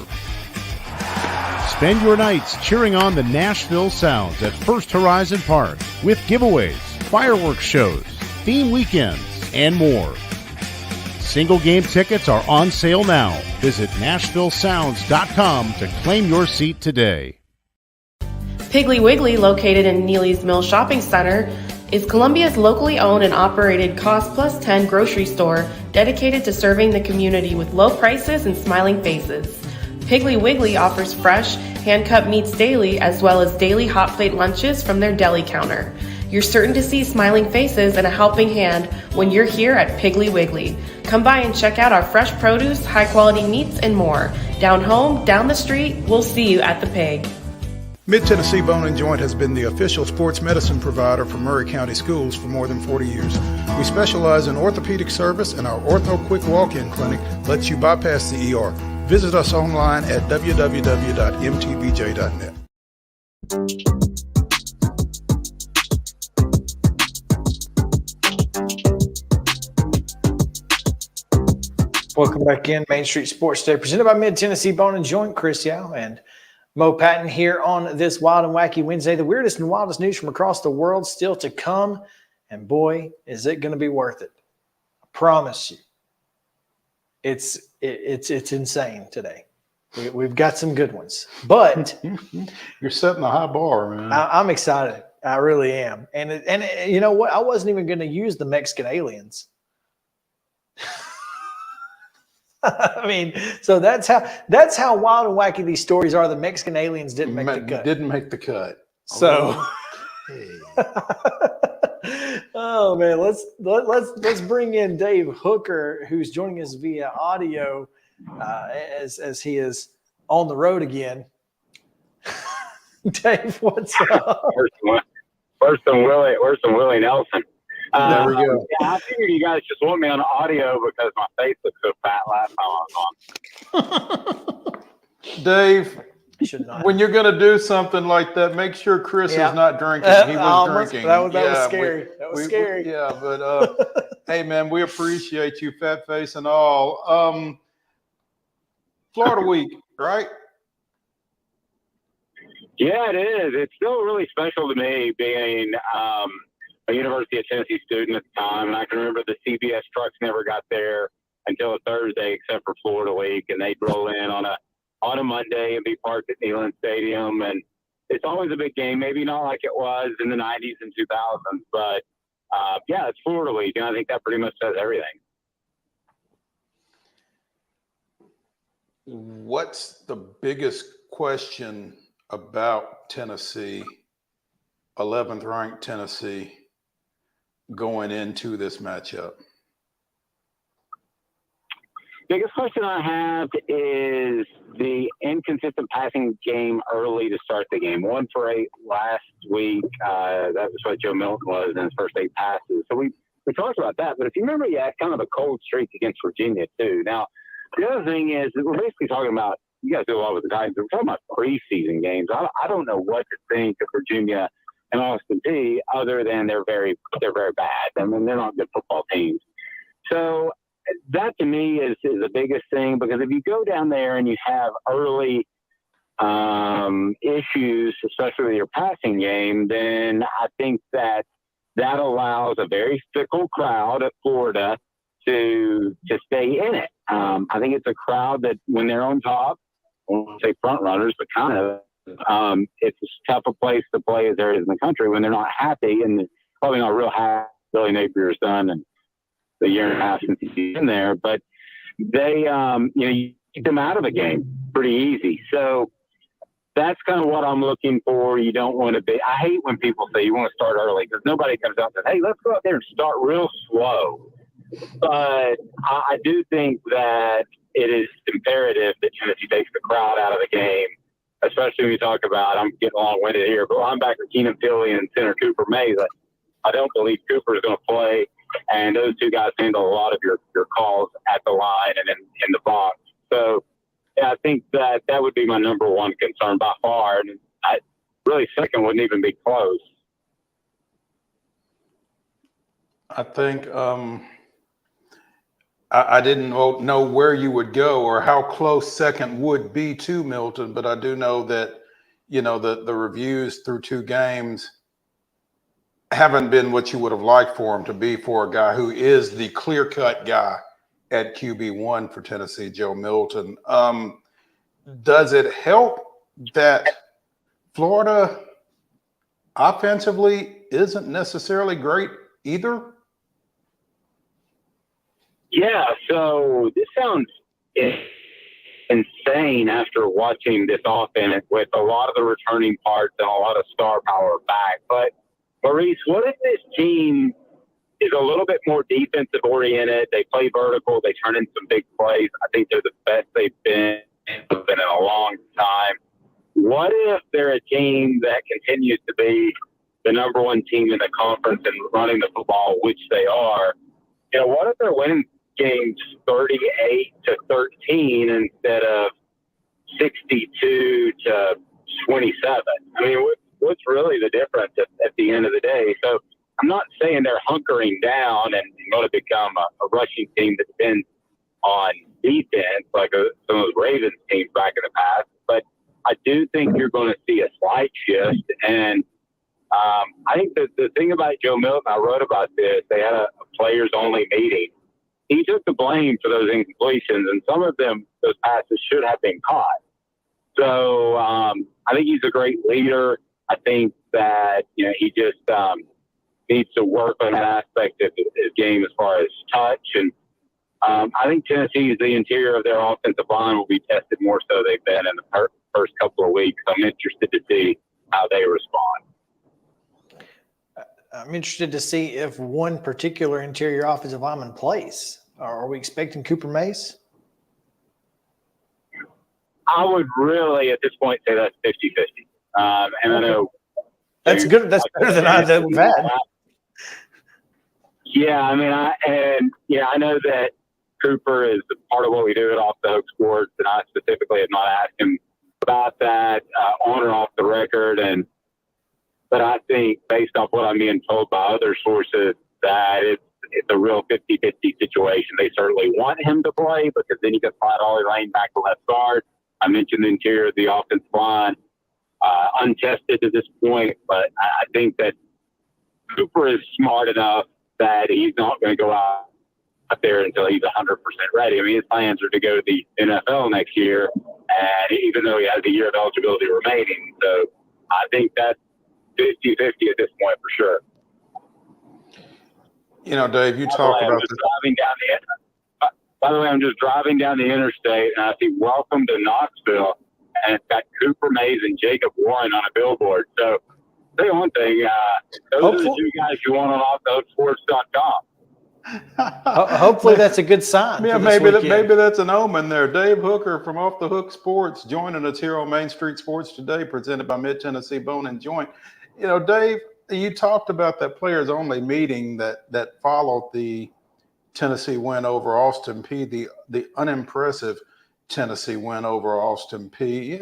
Speaker 6: Spend your nights cheering on the Nashville Sounds at First Horizon Park with giveaways, fireworks shows, theme weekends, and more. Single game tickets are on sale now. Visit NashvilleSounds.com to claim your seat today.
Speaker 7: Piggly Wiggly, located in Neely's Mill Shopping Center, is Columbia's locally owned and operated Cost Plus 10 grocery store dedicated to serving the community with low prices and smiling faces. Piggly Wiggly offers fresh, hand-cut meats daily as well as daily hot plate lunches from their deli counter. You're certain to see smiling faces and a helping hand when you're here at Piggly Wiggly. Come by and check out our fresh produce, high-quality meats, and more. Down home, down the street, we'll see you at the Pig.
Speaker 8: Mid-Tennessee Bone and Joint has been the official sports medicine provider for Maury County Schools for more than 40 years. We specialize in orthopedic service, and our Ortho Quick Walk-In Clinic lets you bypass the ER. Visit us online at www.mtbj.net.
Speaker 2: Welcome back in Main Street Sports Day, presented by Mid-Tennessee Bone and Joint. Chris Yao and Mo Patton here on this Wild and Wacky Wednesday. The weirdest and wildest news from across the world still to come, and boy, is it going to be worth it. I promise you. It's insane today. We've got some good ones, but
Speaker 3: you're setting a high bar, man.
Speaker 2: I'm excited. I really am. And you know what? I wasn't even going to use the Mexican aliens. I mean, so that's how wild and wacky these stories are. The Mexican aliens didn't make the cut.
Speaker 3: Didn't make the cut.
Speaker 2: So, oh man, let's bring in Dave Hooker, who's joining us via audio as he is on the road again. Dave, what's up?
Speaker 18: Where's some Willie Nelson?
Speaker 3: There we go.
Speaker 18: Yeah, I figured you guys just want me on audio because my face looked so fat last time I was on.
Speaker 3: Dave, when you're going to do something like that, make sure Chris is not drinking. He was drinking.
Speaker 2: That was scary. That was scary.
Speaker 3: But hey, man, we appreciate you, fat face and all. Florida week, right?
Speaker 18: Yeah, it is. It's still really special to me being a University of Tennessee student at the time, and I can remember the CBS trucks never got there until a Thursday, except for Florida Week, and they'd roll in on a Monday and be parked at Neyland Stadium, and it's always a big game. Maybe not like it was in the 90s and 2000s, but yeah, it's Florida Week, and I think that pretty much says everything.
Speaker 3: What's the biggest question about Tennessee, 11th ranked Tennessee, going into this matchup?
Speaker 18: Biggest question I have is the inconsistent passing game early to start the game. 1 for 8 last week. That was what Joe Milton was in his first 8 passes. So we talked about that. But if you remember, he had kind of a cold streak against Virginia too. Now, the other thing is that we're basically talking about, you guys do a lot with the Titans, we're talking about preseason games. I don't know what to think of Virginia and Austin Peay other than they're very bad. I mean, they're not good football teams. So that to me is the biggest thing, because if you go down there and you have early issues, especially with your passing game, then I think that allows a very fickle crowd at Florida to stay in it. I think it's a crowd that when they're on top, I won't say front runners, but kind of, it's as tough a place to play as there is in the country when they're not happy, and probably not real happy. Billy Napier's done and the year and a half since he's been there, but they, you keep them out of the game pretty easy. So that's kind of what I'm looking for. You don't want to be, I hate when people say you want to start early, because nobody comes out and says, hey, let's go out there and start real slow. But I do think that it is imperative that Tennessee takes the crowd out of the game especially when you talk about, I'm getting long-winded here, but linebacker Keenan Philly and center Cooper Mays, I don't believe Cooper is going to play, and those two guys handle a lot of your calls at the line and in the box. So, yeah, I think that would be my number one concern by far, and really second wouldn't even be close.
Speaker 3: I think I didn't know where you would go or how close second would be to Milton, but I do know that, the reviews through 2 games haven't been what you would have liked for him to be for a guy who is the clear-cut guy at QB1 for Tennessee, Joe Milton. Does it help that Florida offensively isn't necessarily great either?
Speaker 18: Yeah, so this sounds insane after watching this offense with a lot of the returning parts and a lot of star power back. But, Maurice, what if this team is a little bit more defensive oriented? They play vertical. They turn in some big plays. I think they're the best they've been in a long time. What if they're a team that continues to be the number one team in the conference and running the football, which they are? What if they're winning games 38-13 instead of 62-27? I mean, what's really the difference at the end of the day? So I'm not saying they're hunkering down and going to become a rushing team that depends on defense like some of the Ravens teams back in the past, but I do think you're going to see a slight shift. And I think the thing about Joe Milton, I wrote about this, they had a players-only meeting. He took the blame for those incompletions, and some of them, those passes should have been caught. So I think he's a great leader. I think that, he just needs to work on that aspect of his game as far as touch. And I think Tennessee's, the interior of their offensive line will be tested more so they've been in the first couple of weeks. I'm interested to see how they respond.
Speaker 2: I'm interested to see if one particular interior offensive lineman plays. Are we expecting Cooper Mays?
Speaker 18: I would really, at this point, say that's 50-50. And I know
Speaker 2: that's good. That's better than I've had.
Speaker 18: Yeah, I mean, I know that Cooper is part of what we do at Off the Hook Sports, and I specifically have not asked him about that on or off the record. But I think, based off what I'm being told by other sources, that it's a real 50-50 situation. They certainly want him to play because then you can slide Ollie Lane back to left guard. I mentioned the interior of the offensive line, untested to this point, but I think that Cooper is smart enough that he's not going to go out there until he's 100% ready. I mean, his plans are to go to the NFL next year, and even though he has a year of eligibility remaining. So I think that's 50-50 at this point for sure.
Speaker 3: Dave, you talk about this.
Speaker 18: By the way, I'm just driving down the interstate, and I see "Welcome to Knoxville," and it's got Cooper Mays and Jacob Warren on a billboard. So, say one thing, those are the two guys you want on offthehooksports.com.
Speaker 2: Hopefully that's a good sign.
Speaker 3: Yeah, maybe that's an omen there. Dave Hooker from Off the Hook Sports joining us here on Main Street Sports Today, presented by Mid-Tennessee Bone and Joint. Dave, you talked about that players-only meeting that followed the Tennessee win over Austin Peay, the unimpressive Tennessee win over Austin Peay.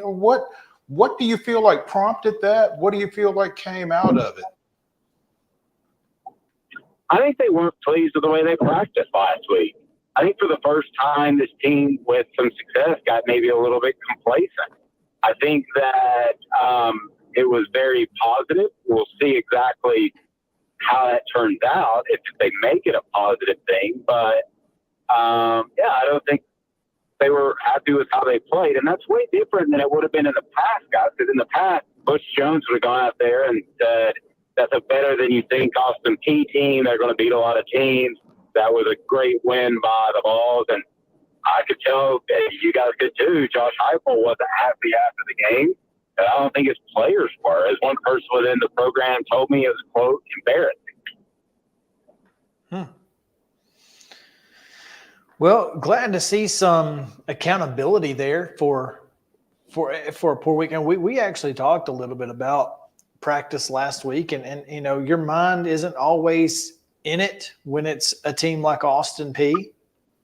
Speaker 3: What do you feel like prompted that? What do you feel like came out of it?
Speaker 18: I think they weren't pleased with the way they practiced last week. I think for the first time, this team with some success got maybe a little bit complacent. I think that it was very positive. We'll see exactly how that turns out if they make it a positive thing. But, I don't think they were happy with how they played. And that's way different than it would have been in the past, guys. Because in the past, Butch Jones would have gone out there and said, that's a better than you think Austin Peay team. They're going to beat a lot of teams. That was a great win by the Vols. And I could tell, you guys could too, Josh Heupel wasn't happy after the game. And I don't think his players were. As one person within the program told me, it was, quote, embarrassing.
Speaker 2: Well, glad to see some accountability there for for a poor weekend. We actually talked a little bit about practice last week, and you know, your mind isn't always in it when it's a team like Austin Peay,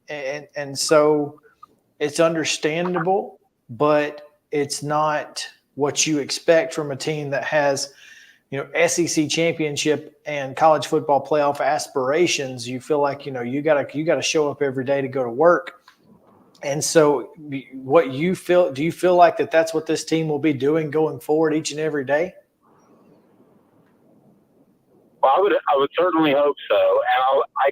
Speaker 2: and so it's understandable, but it's not what you expect from a team that has, you know, SEC championship and college football playoff aspirations. You feel like, you know, you gotta show up every day to go to work. And so what you feel, do you feel like that's what this team will be doing going forward each and every day?
Speaker 18: Well, I would certainly hope so.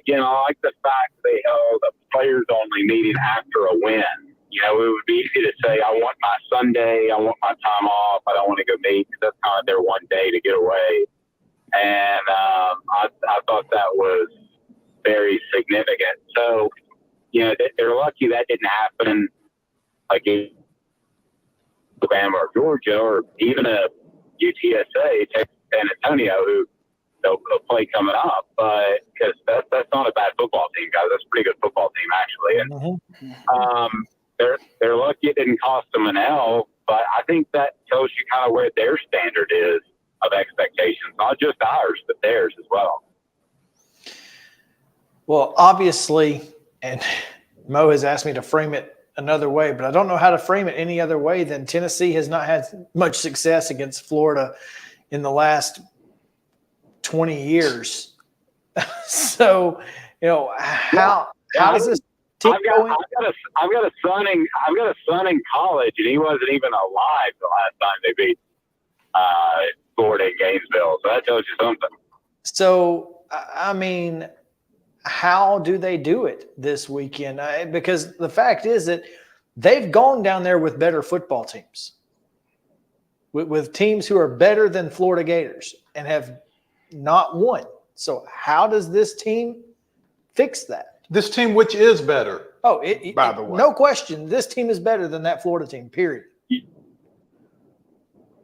Speaker 18: And I like the fact they held a players-only meeting after a win. You know, it would be easy to say, I want my Sunday, I want my time off, I don't want to go meet, because that's kind of their one day to get away. And I thought that was very significant. So, you know, they're lucky that didn't happen like in Alabama or Georgia, or even a UTSA, Texas San Antonio, who they'll play coming up. But because that's not a bad football team, guys. That's a pretty good football team, actually. And they're lucky it didn't cost them an L, but I think that tells you kind of where their standard is of expectations, not just ours, but theirs as well.
Speaker 2: Well, obviously, and Mo has asked me to frame it another way, but I don't know how to frame it any other way than Tennessee has not had much success against Florida in the last 20 years. So, you know, how does this team go in?
Speaker 18: I've got a son in college, and he wasn't even alive the last time they beat Florida in Gainesville. So that tells you something.
Speaker 2: So, I mean, how do they do it this weekend? Because the fact is that they've gone down there with better football teams, with teams who are better than Florida Gators, and have not won. So how does this team fix that?
Speaker 3: This team, which is better.
Speaker 2: Oh,
Speaker 3: by the way,
Speaker 2: no question, this team is better than that Florida team. Period.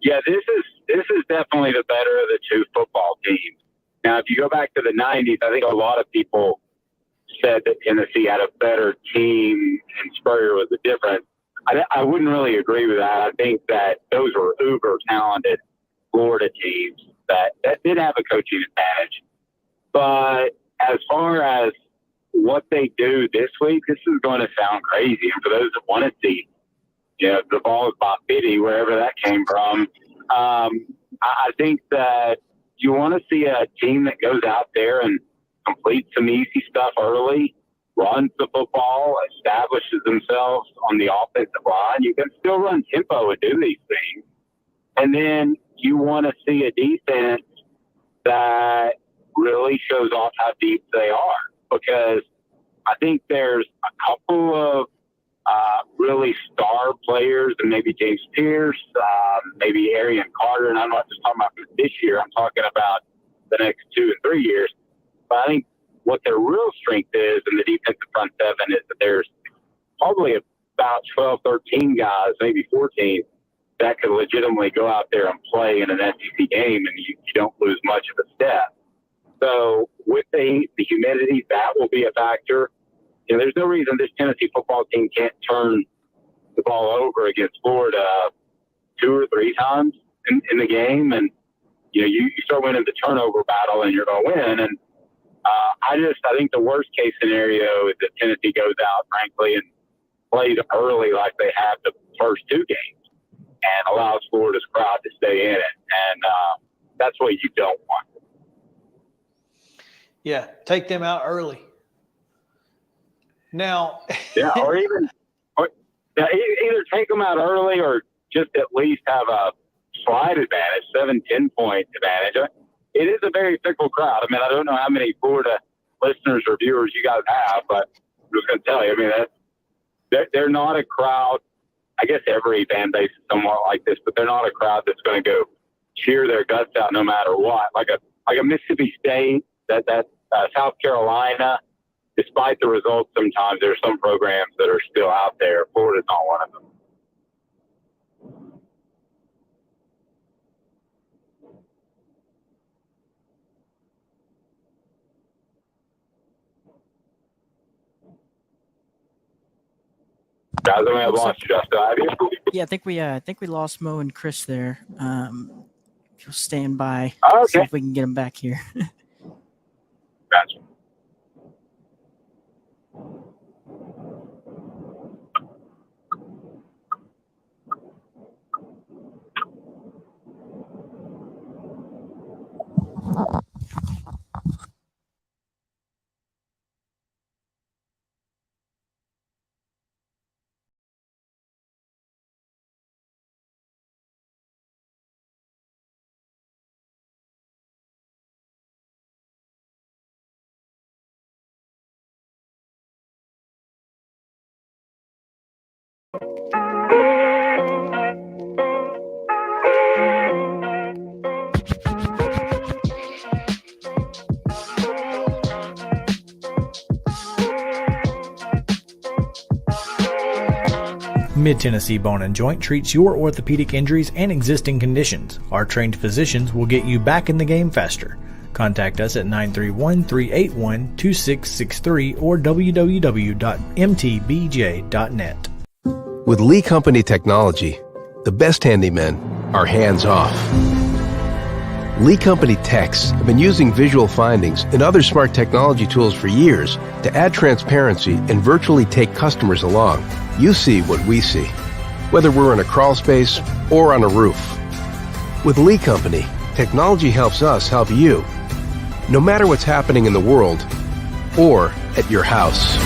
Speaker 18: Yeah, this is definitely the better of the two football teams. Now, if you go back to the 90s, I think a lot of people said that Tennessee had a better team and Spurrier was the difference. I wouldn't really agree with that. I think that those were uber talented Florida teams that did have a coaching advantage. But as far as what they do this week, this is going to sound crazy. And for those that want to see, you know, the VOLS by 50, wherever that came from, I think that you want to see a team that goes out there and completes some easy stuff early, runs the football, establishes themselves on the offensive line. You can still run tempo and do these things. And then you want to see a defense that really shows off how deep they are, because I think there's a couple of really star players, and maybe James Pierce, maybe Arian Carter, and I'm not just talking about this year, I'm talking about the next 2 and 3 years. But I think what their real strength is in the defensive front seven is that there's probably about 12, 13 guys, maybe 14, that could legitimately go out there and play in an SEC game, and you don't lose much of a step. So with the humidity, that will be a factor. You know, there's no reason this Tennessee football team can't turn the ball over against Florida 2 or 3 times in the game, and you know, you start winning the turnover battle, and you're going to win. And I think the worst case scenario is that Tennessee goes out, frankly, and plays early like they have the first 2 games, and allows Florida's crowd to stay in it. And that's what you don't want.
Speaker 2: Yeah, take them out early. Now,
Speaker 18: yeah, or either take them out early, or just at least have a slight advantage, 7-10 point advantage. It is a very fickle crowd. I mean, I don't know how many Florida listeners or viewers you guys have, but I'm just going to tell you, I mean, they're not a crowd. I guess every fan base is somewhat like this, but they're not a crowd that's going to go cheer their guts out no matter what. Like a Mississippi State, that South Carolina. Despite the results, sometimes there's some programs that are still out there. Florida's not one of them. Guys, I may have lost you, Justin.
Speaker 10: Yeah, I think we lost Mo and Chris there. If you'll stand by, see if we can get them back here.
Speaker 18: Gotcha.
Speaker 11: Mid-Tennessee Bone and Joint treats your orthopedic injuries and existing conditions. Our trained physicians will get you back in the game faster. Contact us at 931-381-2663 or www.mtbj.net.
Speaker 5: With Lee Company technology, the best handymen are hands-off. Lee Company techs have been using visual findings and other smart technology tools for years to add transparency and virtually take customers along. You see what we see, whether we're in a crawl space or on a roof. With Lee Company, technology helps us help you, no matter what's happening in the world or at your house.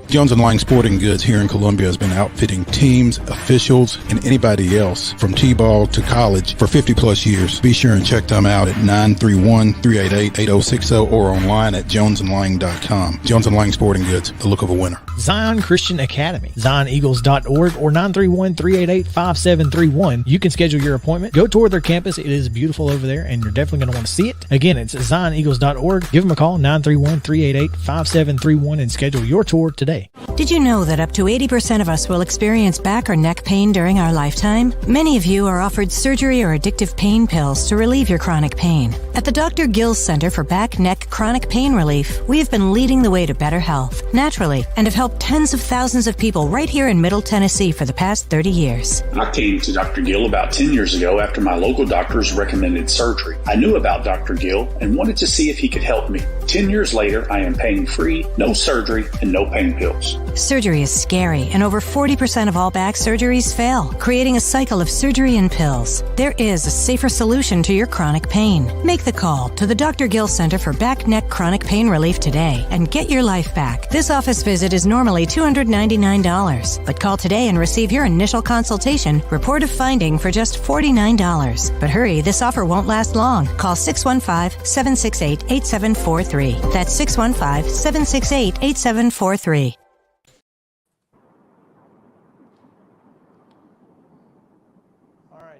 Speaker 8: Jones & Lang Sporting Goods here in Columbia has been outfitting teams, officials, and anybody else from T-ball to college for 50 plus years. Be sure and check them out at 931-388-8060 or online at jonesandlang.com. Jones & Lang Sporting Goods, the look of a winner.
Speaker 11: Zion Christian Academy, zioneagles.org or 931-388-5731. You can schedule your appointment. Go tour their campus. It is beautiful over there, and you're definitely going to want to see it. Again, it's zioneagles.org. Give them a call, 931-388-5731, and schedule your tour today.
Speaker 12: Did you know that up to 80% of us will experience back or neck pain during our lifetime? Many of you are offered surgery or addictive pain pills to relieve your chronic pain. At the Dr. Gill's Center for Back, Neck, Chronic Pain Relief, we have been leading the way to better health, naturally, and have helped tens of thousands of people right here in Middle Tennessee for the past 30 years.
Speaker 13: I came to Dr. Gill about 10 years ago after my local doctors recommended surgery. I knew about Dr. Gill and wanted to see if he could help me. 10 years later, I am pain-free, no surgery, and no pain pills.
Speaker 12: Surgery is scary, and over 40% of all back surgeries fail, creating a cycle of surgery and pills. There is a safer solution to your chronic pain. Make the call to the Dr. Gill Center for Back, Neck, Chronic Pain Relief today and get your life back. This office visit is normally $299, but call today and receive your initial consultation, report of finding for just $49. But hurry, this offer won't last long. Call 615-768-8743. That's 615-768-8743.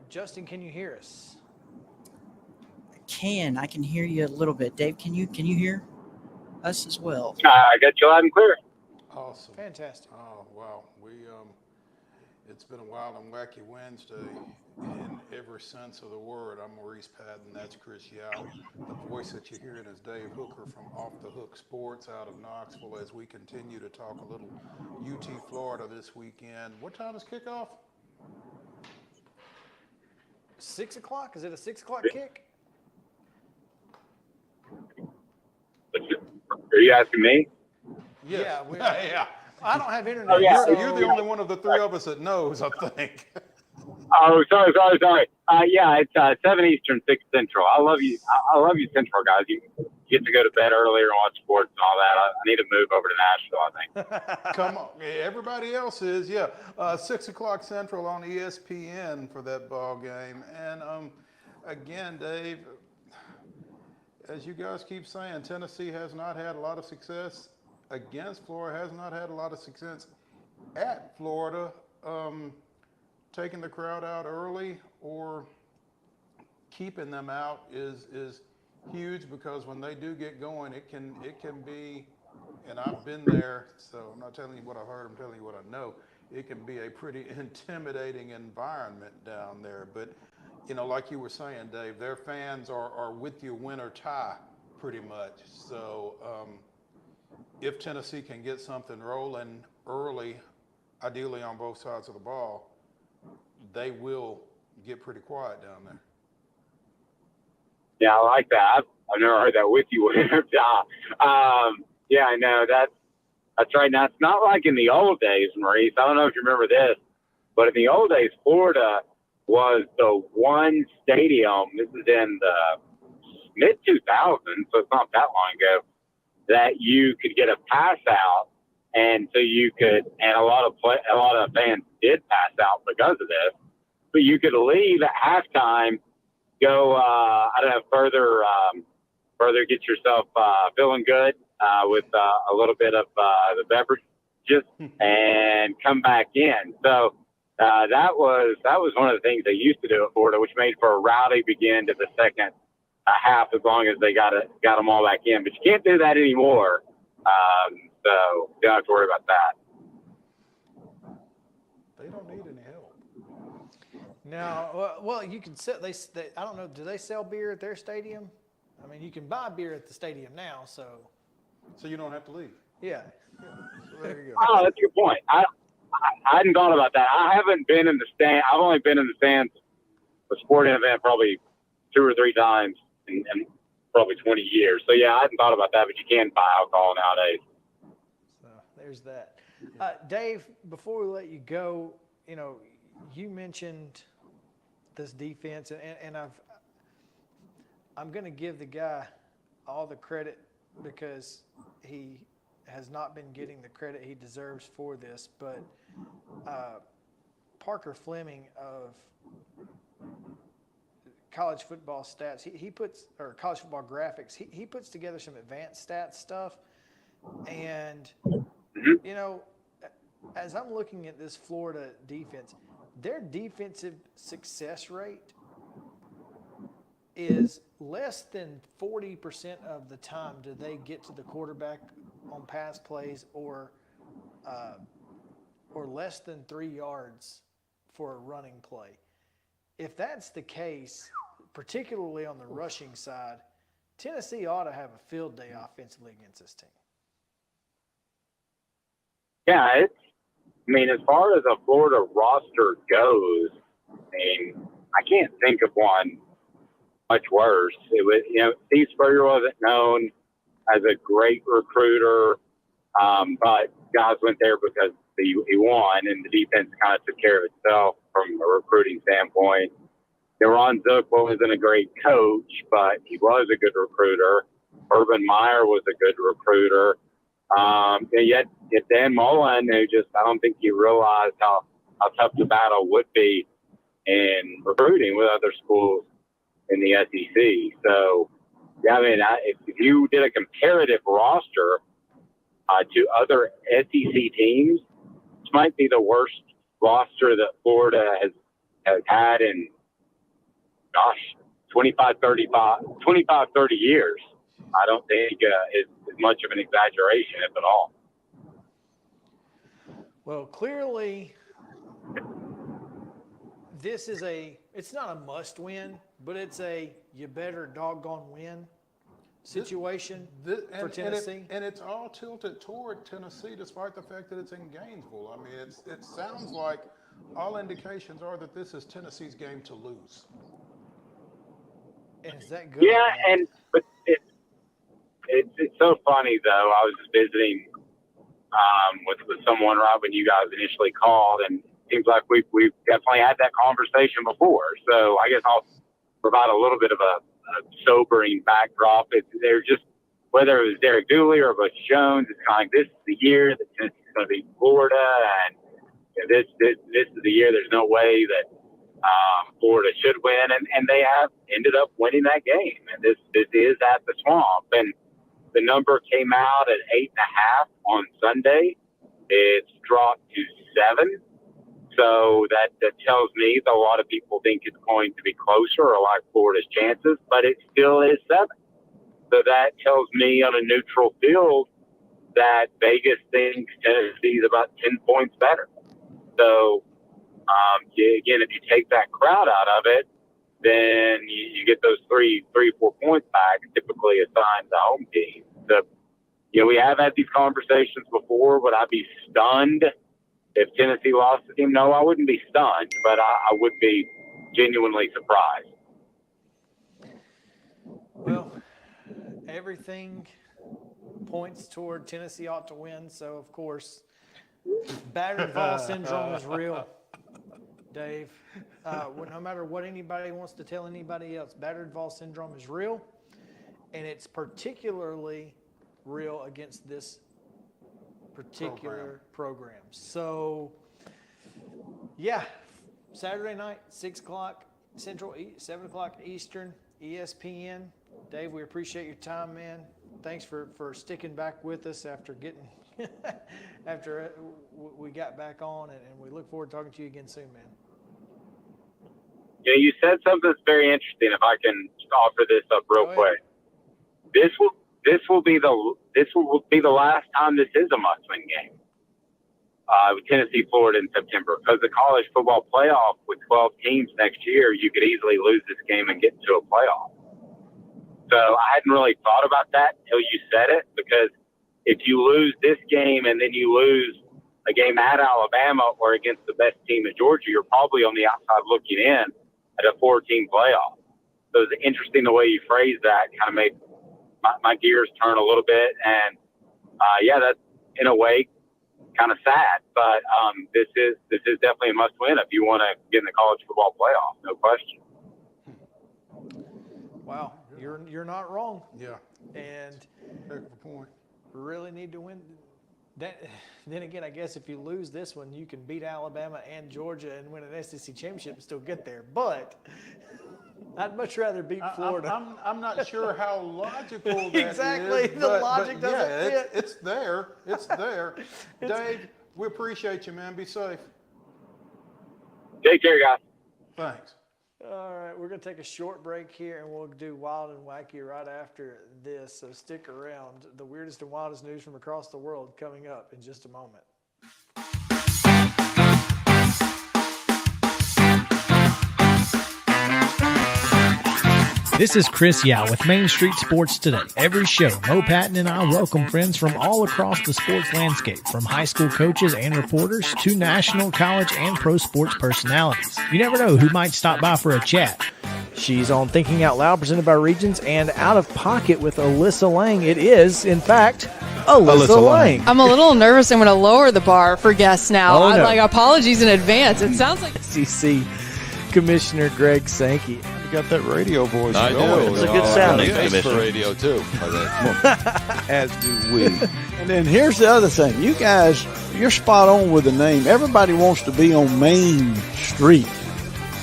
Speaker 11: Justin, can you hear us?
Speaker 10: I can hear you a little bit. Dave, can you hear us as well?
Speaker 18: I got you loud and clear.
Speaker 8: Awesome.
Speaker 11: Fantastic.
Speaker 8: Oh, wow. It's been a wild and wacky Wednesday in every sense of the word. I'm Maurice Patton, that's Chris Yao. The voice that you're hearing is Dave Hooker from Off the Hook Sports out of Knoxville as we continue to talk a little UT Florida this weekend. What time is kickoff?
Speaker 11: 6 o'clock? Is it a 6 o'clock kick?
Speaker 18: Are you asking me?
Speaker 8: Yes.
Speaker 11: Yeah. I don't have internet.
Speaker 18: Oh, yeah.
Speaker 8: You're the only one of the three of us that knows, I think.
Speaker 18: Oh, sorry. Yeah, it's 7 Eastern, 6 Central. I love you Central guys. You get to go to bed earlier and watch sports and all that. I need to move over to Nashville, I think.
Speaker 8: Come on. Everybody else is, 6 o'clock Central on ESPN for that ball game. And again, Dave, as you guys keep saying, Tennessee has not had a lot of success against Florida, has not had a lot of success at Florida. Taking the crowd out early or keeping them out is huge, because when they do get going, it can be, and I've been there, so I'm not telling you what I heard, I'm telling you what I know. It can be a pretty intimidating environment down there. But, like you were saying, Dave, their fans are with you win or tie pretty much. So if Tennessee can get something rolling early,
Speaker 3: ideally on both sides of the ball, they will get pretty quiet down there.
Speaker 18: Yeah, I like that. I've never heard that with you. Yeah, I know that's right. Now, it's not like in the old days, Maurice. I don't know if you remember this, but in the old days, Florida was the one stadium, this is in the mid-2000s, so it's not that long ago, that you could get a pass out, and so you could, and a lot of fans did pass out because of this, but you could leave at halftime, go, further get yourself feeling good with a little bit of the beverages and come back in. So that was one of the things they used to do at Florida, which made for a rowdy begin to the second half as long as they got them all back in. But you can't do that anymore. So you don't have to worry about that.
Speaker 3: They don't need any help.
Speaker 2: No, well, you can sell. They I don't know. Do they sell beer at their stadium? I mean, you can buy beer at the stadium now, so
Speaker 3: you don't have to leave.
Speaker 2: Yeah. So there you go.
Speaker 18: Oh, that's a good point. I hadn't thought about that. I haven't been in the stand. I've only been in the stands for a sporting event probably 2 or 3 times in probably 20 years. So yeah, I hadn't thought about that, but you can buy alcohol nowadays.
Speaker 2: So there's that. Dave, before we let you go, you mentioned this defense, and I'm going to give the guy all the credit because he has not been getting the credit he deserves for this. But Parker Fleming of college football stats, he puts, or college football graphics, he puts together some advanced stats stuff. And, as I'm looking at this Florida defense, their defensive success rate is less than 40% of the time do they get to the quarterback on pass plays, or less than 3 yards for a running play. If that's the case, particularly on the rushing side, Tennessee ought to have a field day offensively against this team.
Speaker 18: Yeah, as far as a Florida roster goes, I can't think of one much worse. It was, Steve Spurrier wasn't known as a great recruiter, but guys went there because he won, and the defense kind of took care of itself from a recruiting standpoint. Ron Zook wasn't a great coach, but he was a good recruiter. Urban Meyer was a good recruiter. And yet Dan Mullen, who I don't think he realized how tough the battle would be in recruiting with other schools in the SEC. So, yeah, if you did a comparative roster to other SEC teams, this might be the worst roster that Florida has had in, 25, 30 years. I don't think is much of an exaggeration, if at all.
Speaker 2: Well, clearly, this is it's not a must win, but it's a you better doggone win situation for Tennessee.
Speaker 3: And it's all tilted toward Tennessee, despite the fact that it's in Gainesville. It sounds like all indications are that this is Tennessee's game to lose.
Speaker 2: And is that good?
Speaker 18: Yeah, but it's so funny though. I was just visiting with someone right when you guys initially called, and it seems like we've definitely had that conversation before. So I guess I'll provide a little bit of a sobering backdrop. They're just, whether it was Derek Dooley or Bush Jones, it's kind of like, this is the year that Tennessee's going to beat Florida, and this is the year. There's no way that Florida should win, and they have ended up winning that game. And this is at the Swamp, and the number came out at 8.5 on Sunday. It's dropped to 7. So that tells me that a lot of people think it's going to be closer or like Florida's chances, but it still is 7. So that tells me on a neutral field that Vegas thinks Tennessee is about 10 points better. So, again, if you take that crowd out of it, then you get those 3, 4 points back, typically assigned to home team. So, we have had these conversations before. Would I be stunned if Tennessee lost the game, no, I wouldn't be stunned, but I would be genuinely surprised.
Speaker 2: Well, everything points toward Tennessee ought to win. So, of course, battered VOLS syndrome is real, Dave. No matter what anybody wants to tell anybody else, battered VOLS syndrome is real, and it's particularly real against this particular program. So, yeah, Saturday night, 6 o'clock Central, 7 o'clock Eastern, ESPN. Dave, we appreciate your time, man. Thanks for sticking back with us after getting after we got back on, and we look forward to talking to you again soon, man.
Speaker 18: Yeah, you said something that's very interesting. If I can offer this up real quick, this will be the last time this is a must-win game. With Tennessee, Florida in September, because the college football playoff with 12 teams next year, you could easily lose this game and get into a playoff. So I hadn't really thought about that until you said it, because if you lose this game and then you lose a game at Alabama or against the best team in Georgia, you're probably on the outside looking in at a 4-team playoff. So it's interesting the way you phrased that, kind of made my gears turn a little bit. And yeah, that's in a way kind of sad, but this is definitely a must win if you want to get in the college football playoff, no question.
Speaker 2: Wow, you're not wrong.
Speaker 8: Yeah.
Speaker 2: And
Speaker 8: heck of a point.
Speaker 2: Really need to win. Then again, I guess if you lose this one, you can beat Alabama and Georgia and win an SEC championship and still get there. But I'd much rather beat Florida.
Speaker 8: I'm not sure how logical that
Speaker 2: exactly.
Speaker 8: is.
Speaker 2: The logic doesn't fit.
Speaker 8: It's there. It's there. Dave, we appreciate you, man. Be safe.
Speaker 18: Take care, guys.
Speaker 8: Thanks.
Speaker 2: All right, we're going to take a short break here, and we'll do Wild and Wacky right after this. So stick around. The weirdest and wildest news from across the world coming up in just a moment.
Speaker 11: This is Chris Yao with Main Street Sports Today. Every show, Mo Patton and I welcome friends from all across the sports landscape, from high school coaches and reporters to national, college, and pro sports personalities. You never know who might stop by for a chat.
Speaker 2: She's on Thinking Out Loud, presented by Regions, and Out of Pocket with Alyssa Lang. It is, in fact, Alyssa Lang.
Speaker 19: I'm a little nervous. I'm going to lower the bar for guests now.
Speaker 2: Oh, no.
Speaker 19: Like, apologies in advance. It sounds like
Speaker 2: SEC Commissioner Greg Sankey.
Speaker 20: You got that radio voice.
Speaker 21: I do.
Speaker 2: It's a good sound.
Speaker 21: Thanks for radio, too.
Speaker 20: As do we. And then here's the other thing. You guys, you're spot on with the name. Everybody wants to be on Main Street.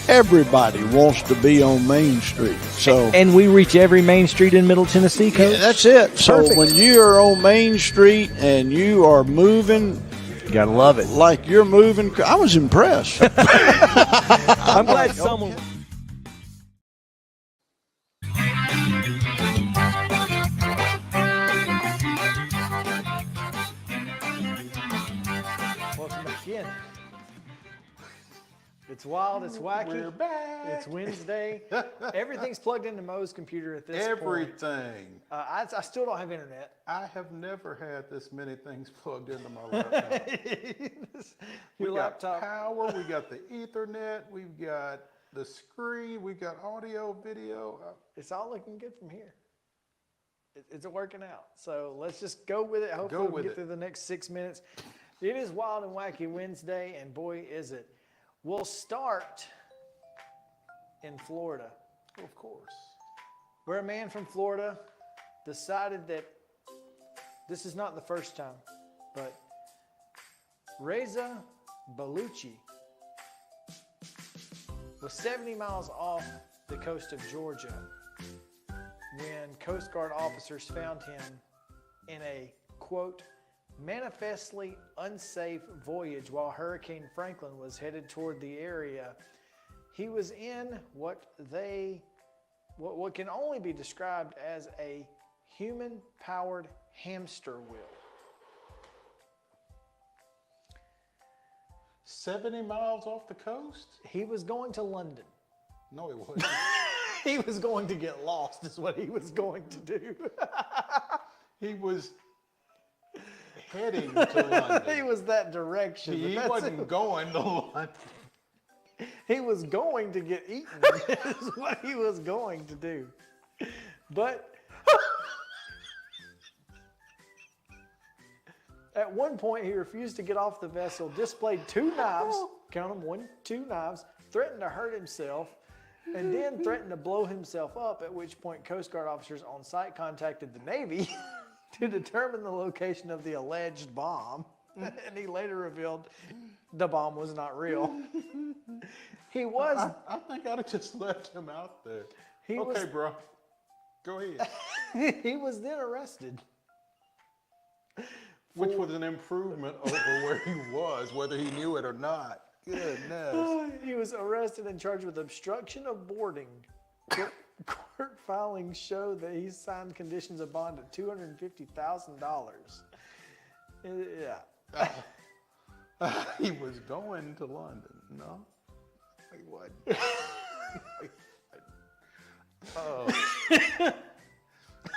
Speaker 20: Everybody wants to be on Main Street. So,
Speaker 2: and we reach every Main Street in Middle Tennessee, Coach?
Speaker 20: Yeah, that's it. So
Speaker 2: Perfect.
Speaker 20: when you are on Main Street and you are moving,
Speaker 2: you gotta love it.
Speaker 20: Like you're moving. I was impressed.
Speaker 2: I'm glad someone. Welcome back in. It's wild, it's wacky.
Speaker 8: We're back.
Speaker 2: It's Wednesday. Everything's plugged into Mo's computer at this point.
Speaker 8: Everything.
Speaker 2: I still don't have internet.
Speaker 8: I have never had this many things plugged into my laptop.
Speaker 2: Your
Speaker 8: laptop. Power, we got the Ethernet, we've got the screen, we've got audio, video.
Speaker 2: It's all looking good from here. It's working out. So let's just go with it. Hopefully we'll get through the next 6 minutes. It is Wild and Wacky Wednesday, and boy, is it. We'll start in Florida.
Speaker 8: Of course.
Speaker 2: Where a man from Florida decided that this is not the first time, but Reza Baluchi was 70 miles off the coast of Georgia when Coast Guard officers found him in a, quote, manifestly unsafe voyage while Hurricane Franklin was headed toward the area. He was in what can only be described as a human-powered hamster wheel.
Speaker 8: 70 miles off the coast?
Speaker 2: He was going to London.
Speaker 8: No, he wasn't.
Speaker 2: He was going to get lost is what he was going to do.
Speaker 8: He was
Speaker 3: heading to London.
Speaker 2: He was that direction.
Speaker 3: He wasn't going to London.
Speaker 2: He was going to get eaten. Is what he was going to do. But at one point, he refused to get off the vessel, displayed 2 knives, count them, 1, 2 knives, threatened to hurt himself, and then threatened to blow himself up, at which point Coast Guard officers on site contacted the Navy to determine the location of the alleged bomb. And he later revealed the bomb was not real. He was.
Speaker 3: I think I'd have just left him out there.
Speaker 2: Okay,
Speaker 3: was, bro. Go ahead.
Speaker 2: He was then arrested.
Speaker 3: Which was an improvement over where he was, whether he knew it or not. Goodness.
Speaker 2: He was arrested and charged with obstruction of boarding. Court filings show that he signed conditions of bond at $250,000. Yeah.
Speaker 3: He was going to London. No, he wasn't.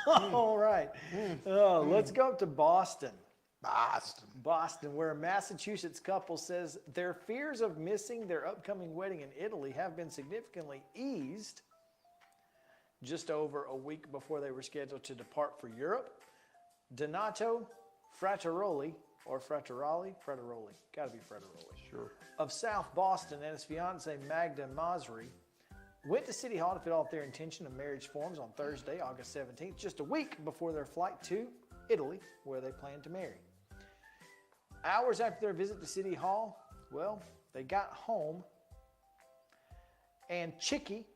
Speaker 2: All right. Let's go up to Boston.
Speaker 3: Boston,
Speaker 2: where a Massachusetts couple says their fears of missing their upcoming wedding in Italy have been significantly eased just over a week before they were scheduled to depart for Europe. Donato Frattaroli, gotta be Frattaroli,
Speaker 3: sure,
Speaker 2: of South Boston, and his fiancee Magda Masri went to City Hall to fill out their intention of marriage forms on Thursday, August 17th, just a week before their flight to Italy, where they planned to marry. Hours after their visit to City Hall, well, they got home, and Chicky,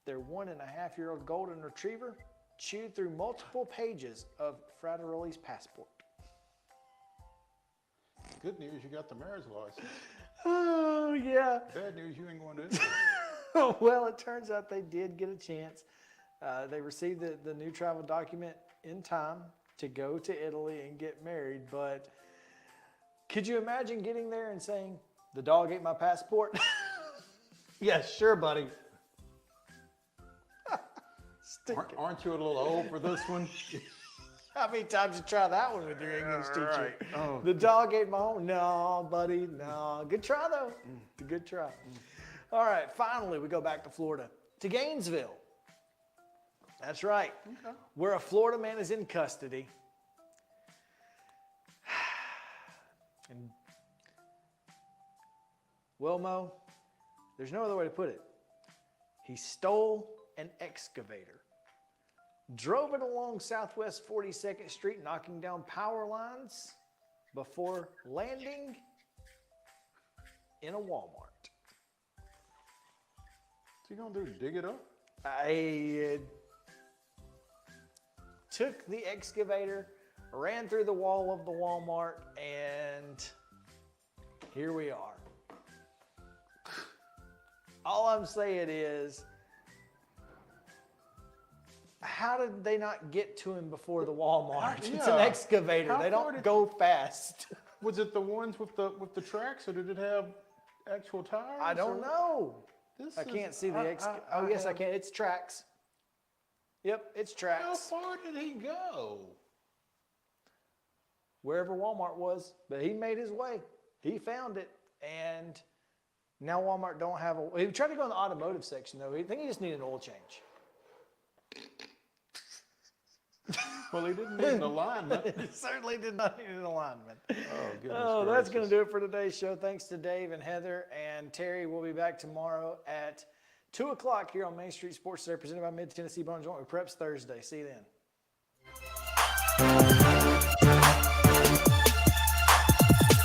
Speaker 2: their 1.5-year-old golden retriever, chewed through multiple pages of Frattaroli's passport.
Speaker 3: Good news, you got the marriage license.
Speaker 2: Oh, yeah.
Speaker 3: Bad news, you ain't going to Italy.
Speaker 2: Well, it turns out they did get a chance. They received the new travel document in time to go to Italy and get married, but could you imagine getting there and saying, the dog ate my passport? Yeah, sure, buddy.
Speaker 3: Aren't you a little old for this one?
Speaker 2: How many times you try that one with your English teacher?
Speaker 3: Right. Oh.
Speaker 2: The dog ate my home. No, buddy, no. Good try, though. Good try. All right, finally, we go back to Florida, to Gainesville. That's right, where a Florida man is in custody. And, well, Mo, there's no other way to put it. He stole an excavator, drove it along Southwest 42nd Street, knocking down power lines before landing in a Walmart.
Speaker 3: What's he gonna do, dig it up?
Speaker 2: I took the excavator, ran through the wall of the Walmart, and here we are. All I'm saying is, how did they not get to him before the Walmart?
Speaker 3: Yeah.
Speaker 2: It's an excavator. They don't go fast.
Speaker 3: Was it the ones with the tracks, or did it have actual tires?
Speaker 2: I don't know. I can't see the oh, yes, I can. It's tracks. Yep, it's tracks.
Speaker 3: How far did he go?
Speaker 2: Wherever Walmart was, but he made his way. He found it, and now Walmart don't have a. He tried to go in the automotive section though. I think he just needed an oil change.
Speaker 3: Well, he didn't need an alignment.
Speaker 2: He certainly did not need an alignment.
Speaker 3: Oh, goodness.
Speaker 2: Oh, that's going to do it for today's show. Thanks to Dave and Heather and Terry. We'll be back tomorrow at 2 o'clock here on Main Street Sports Center, presented by Mid Tennessee Bone and Joint with Preps Thursday. See you then.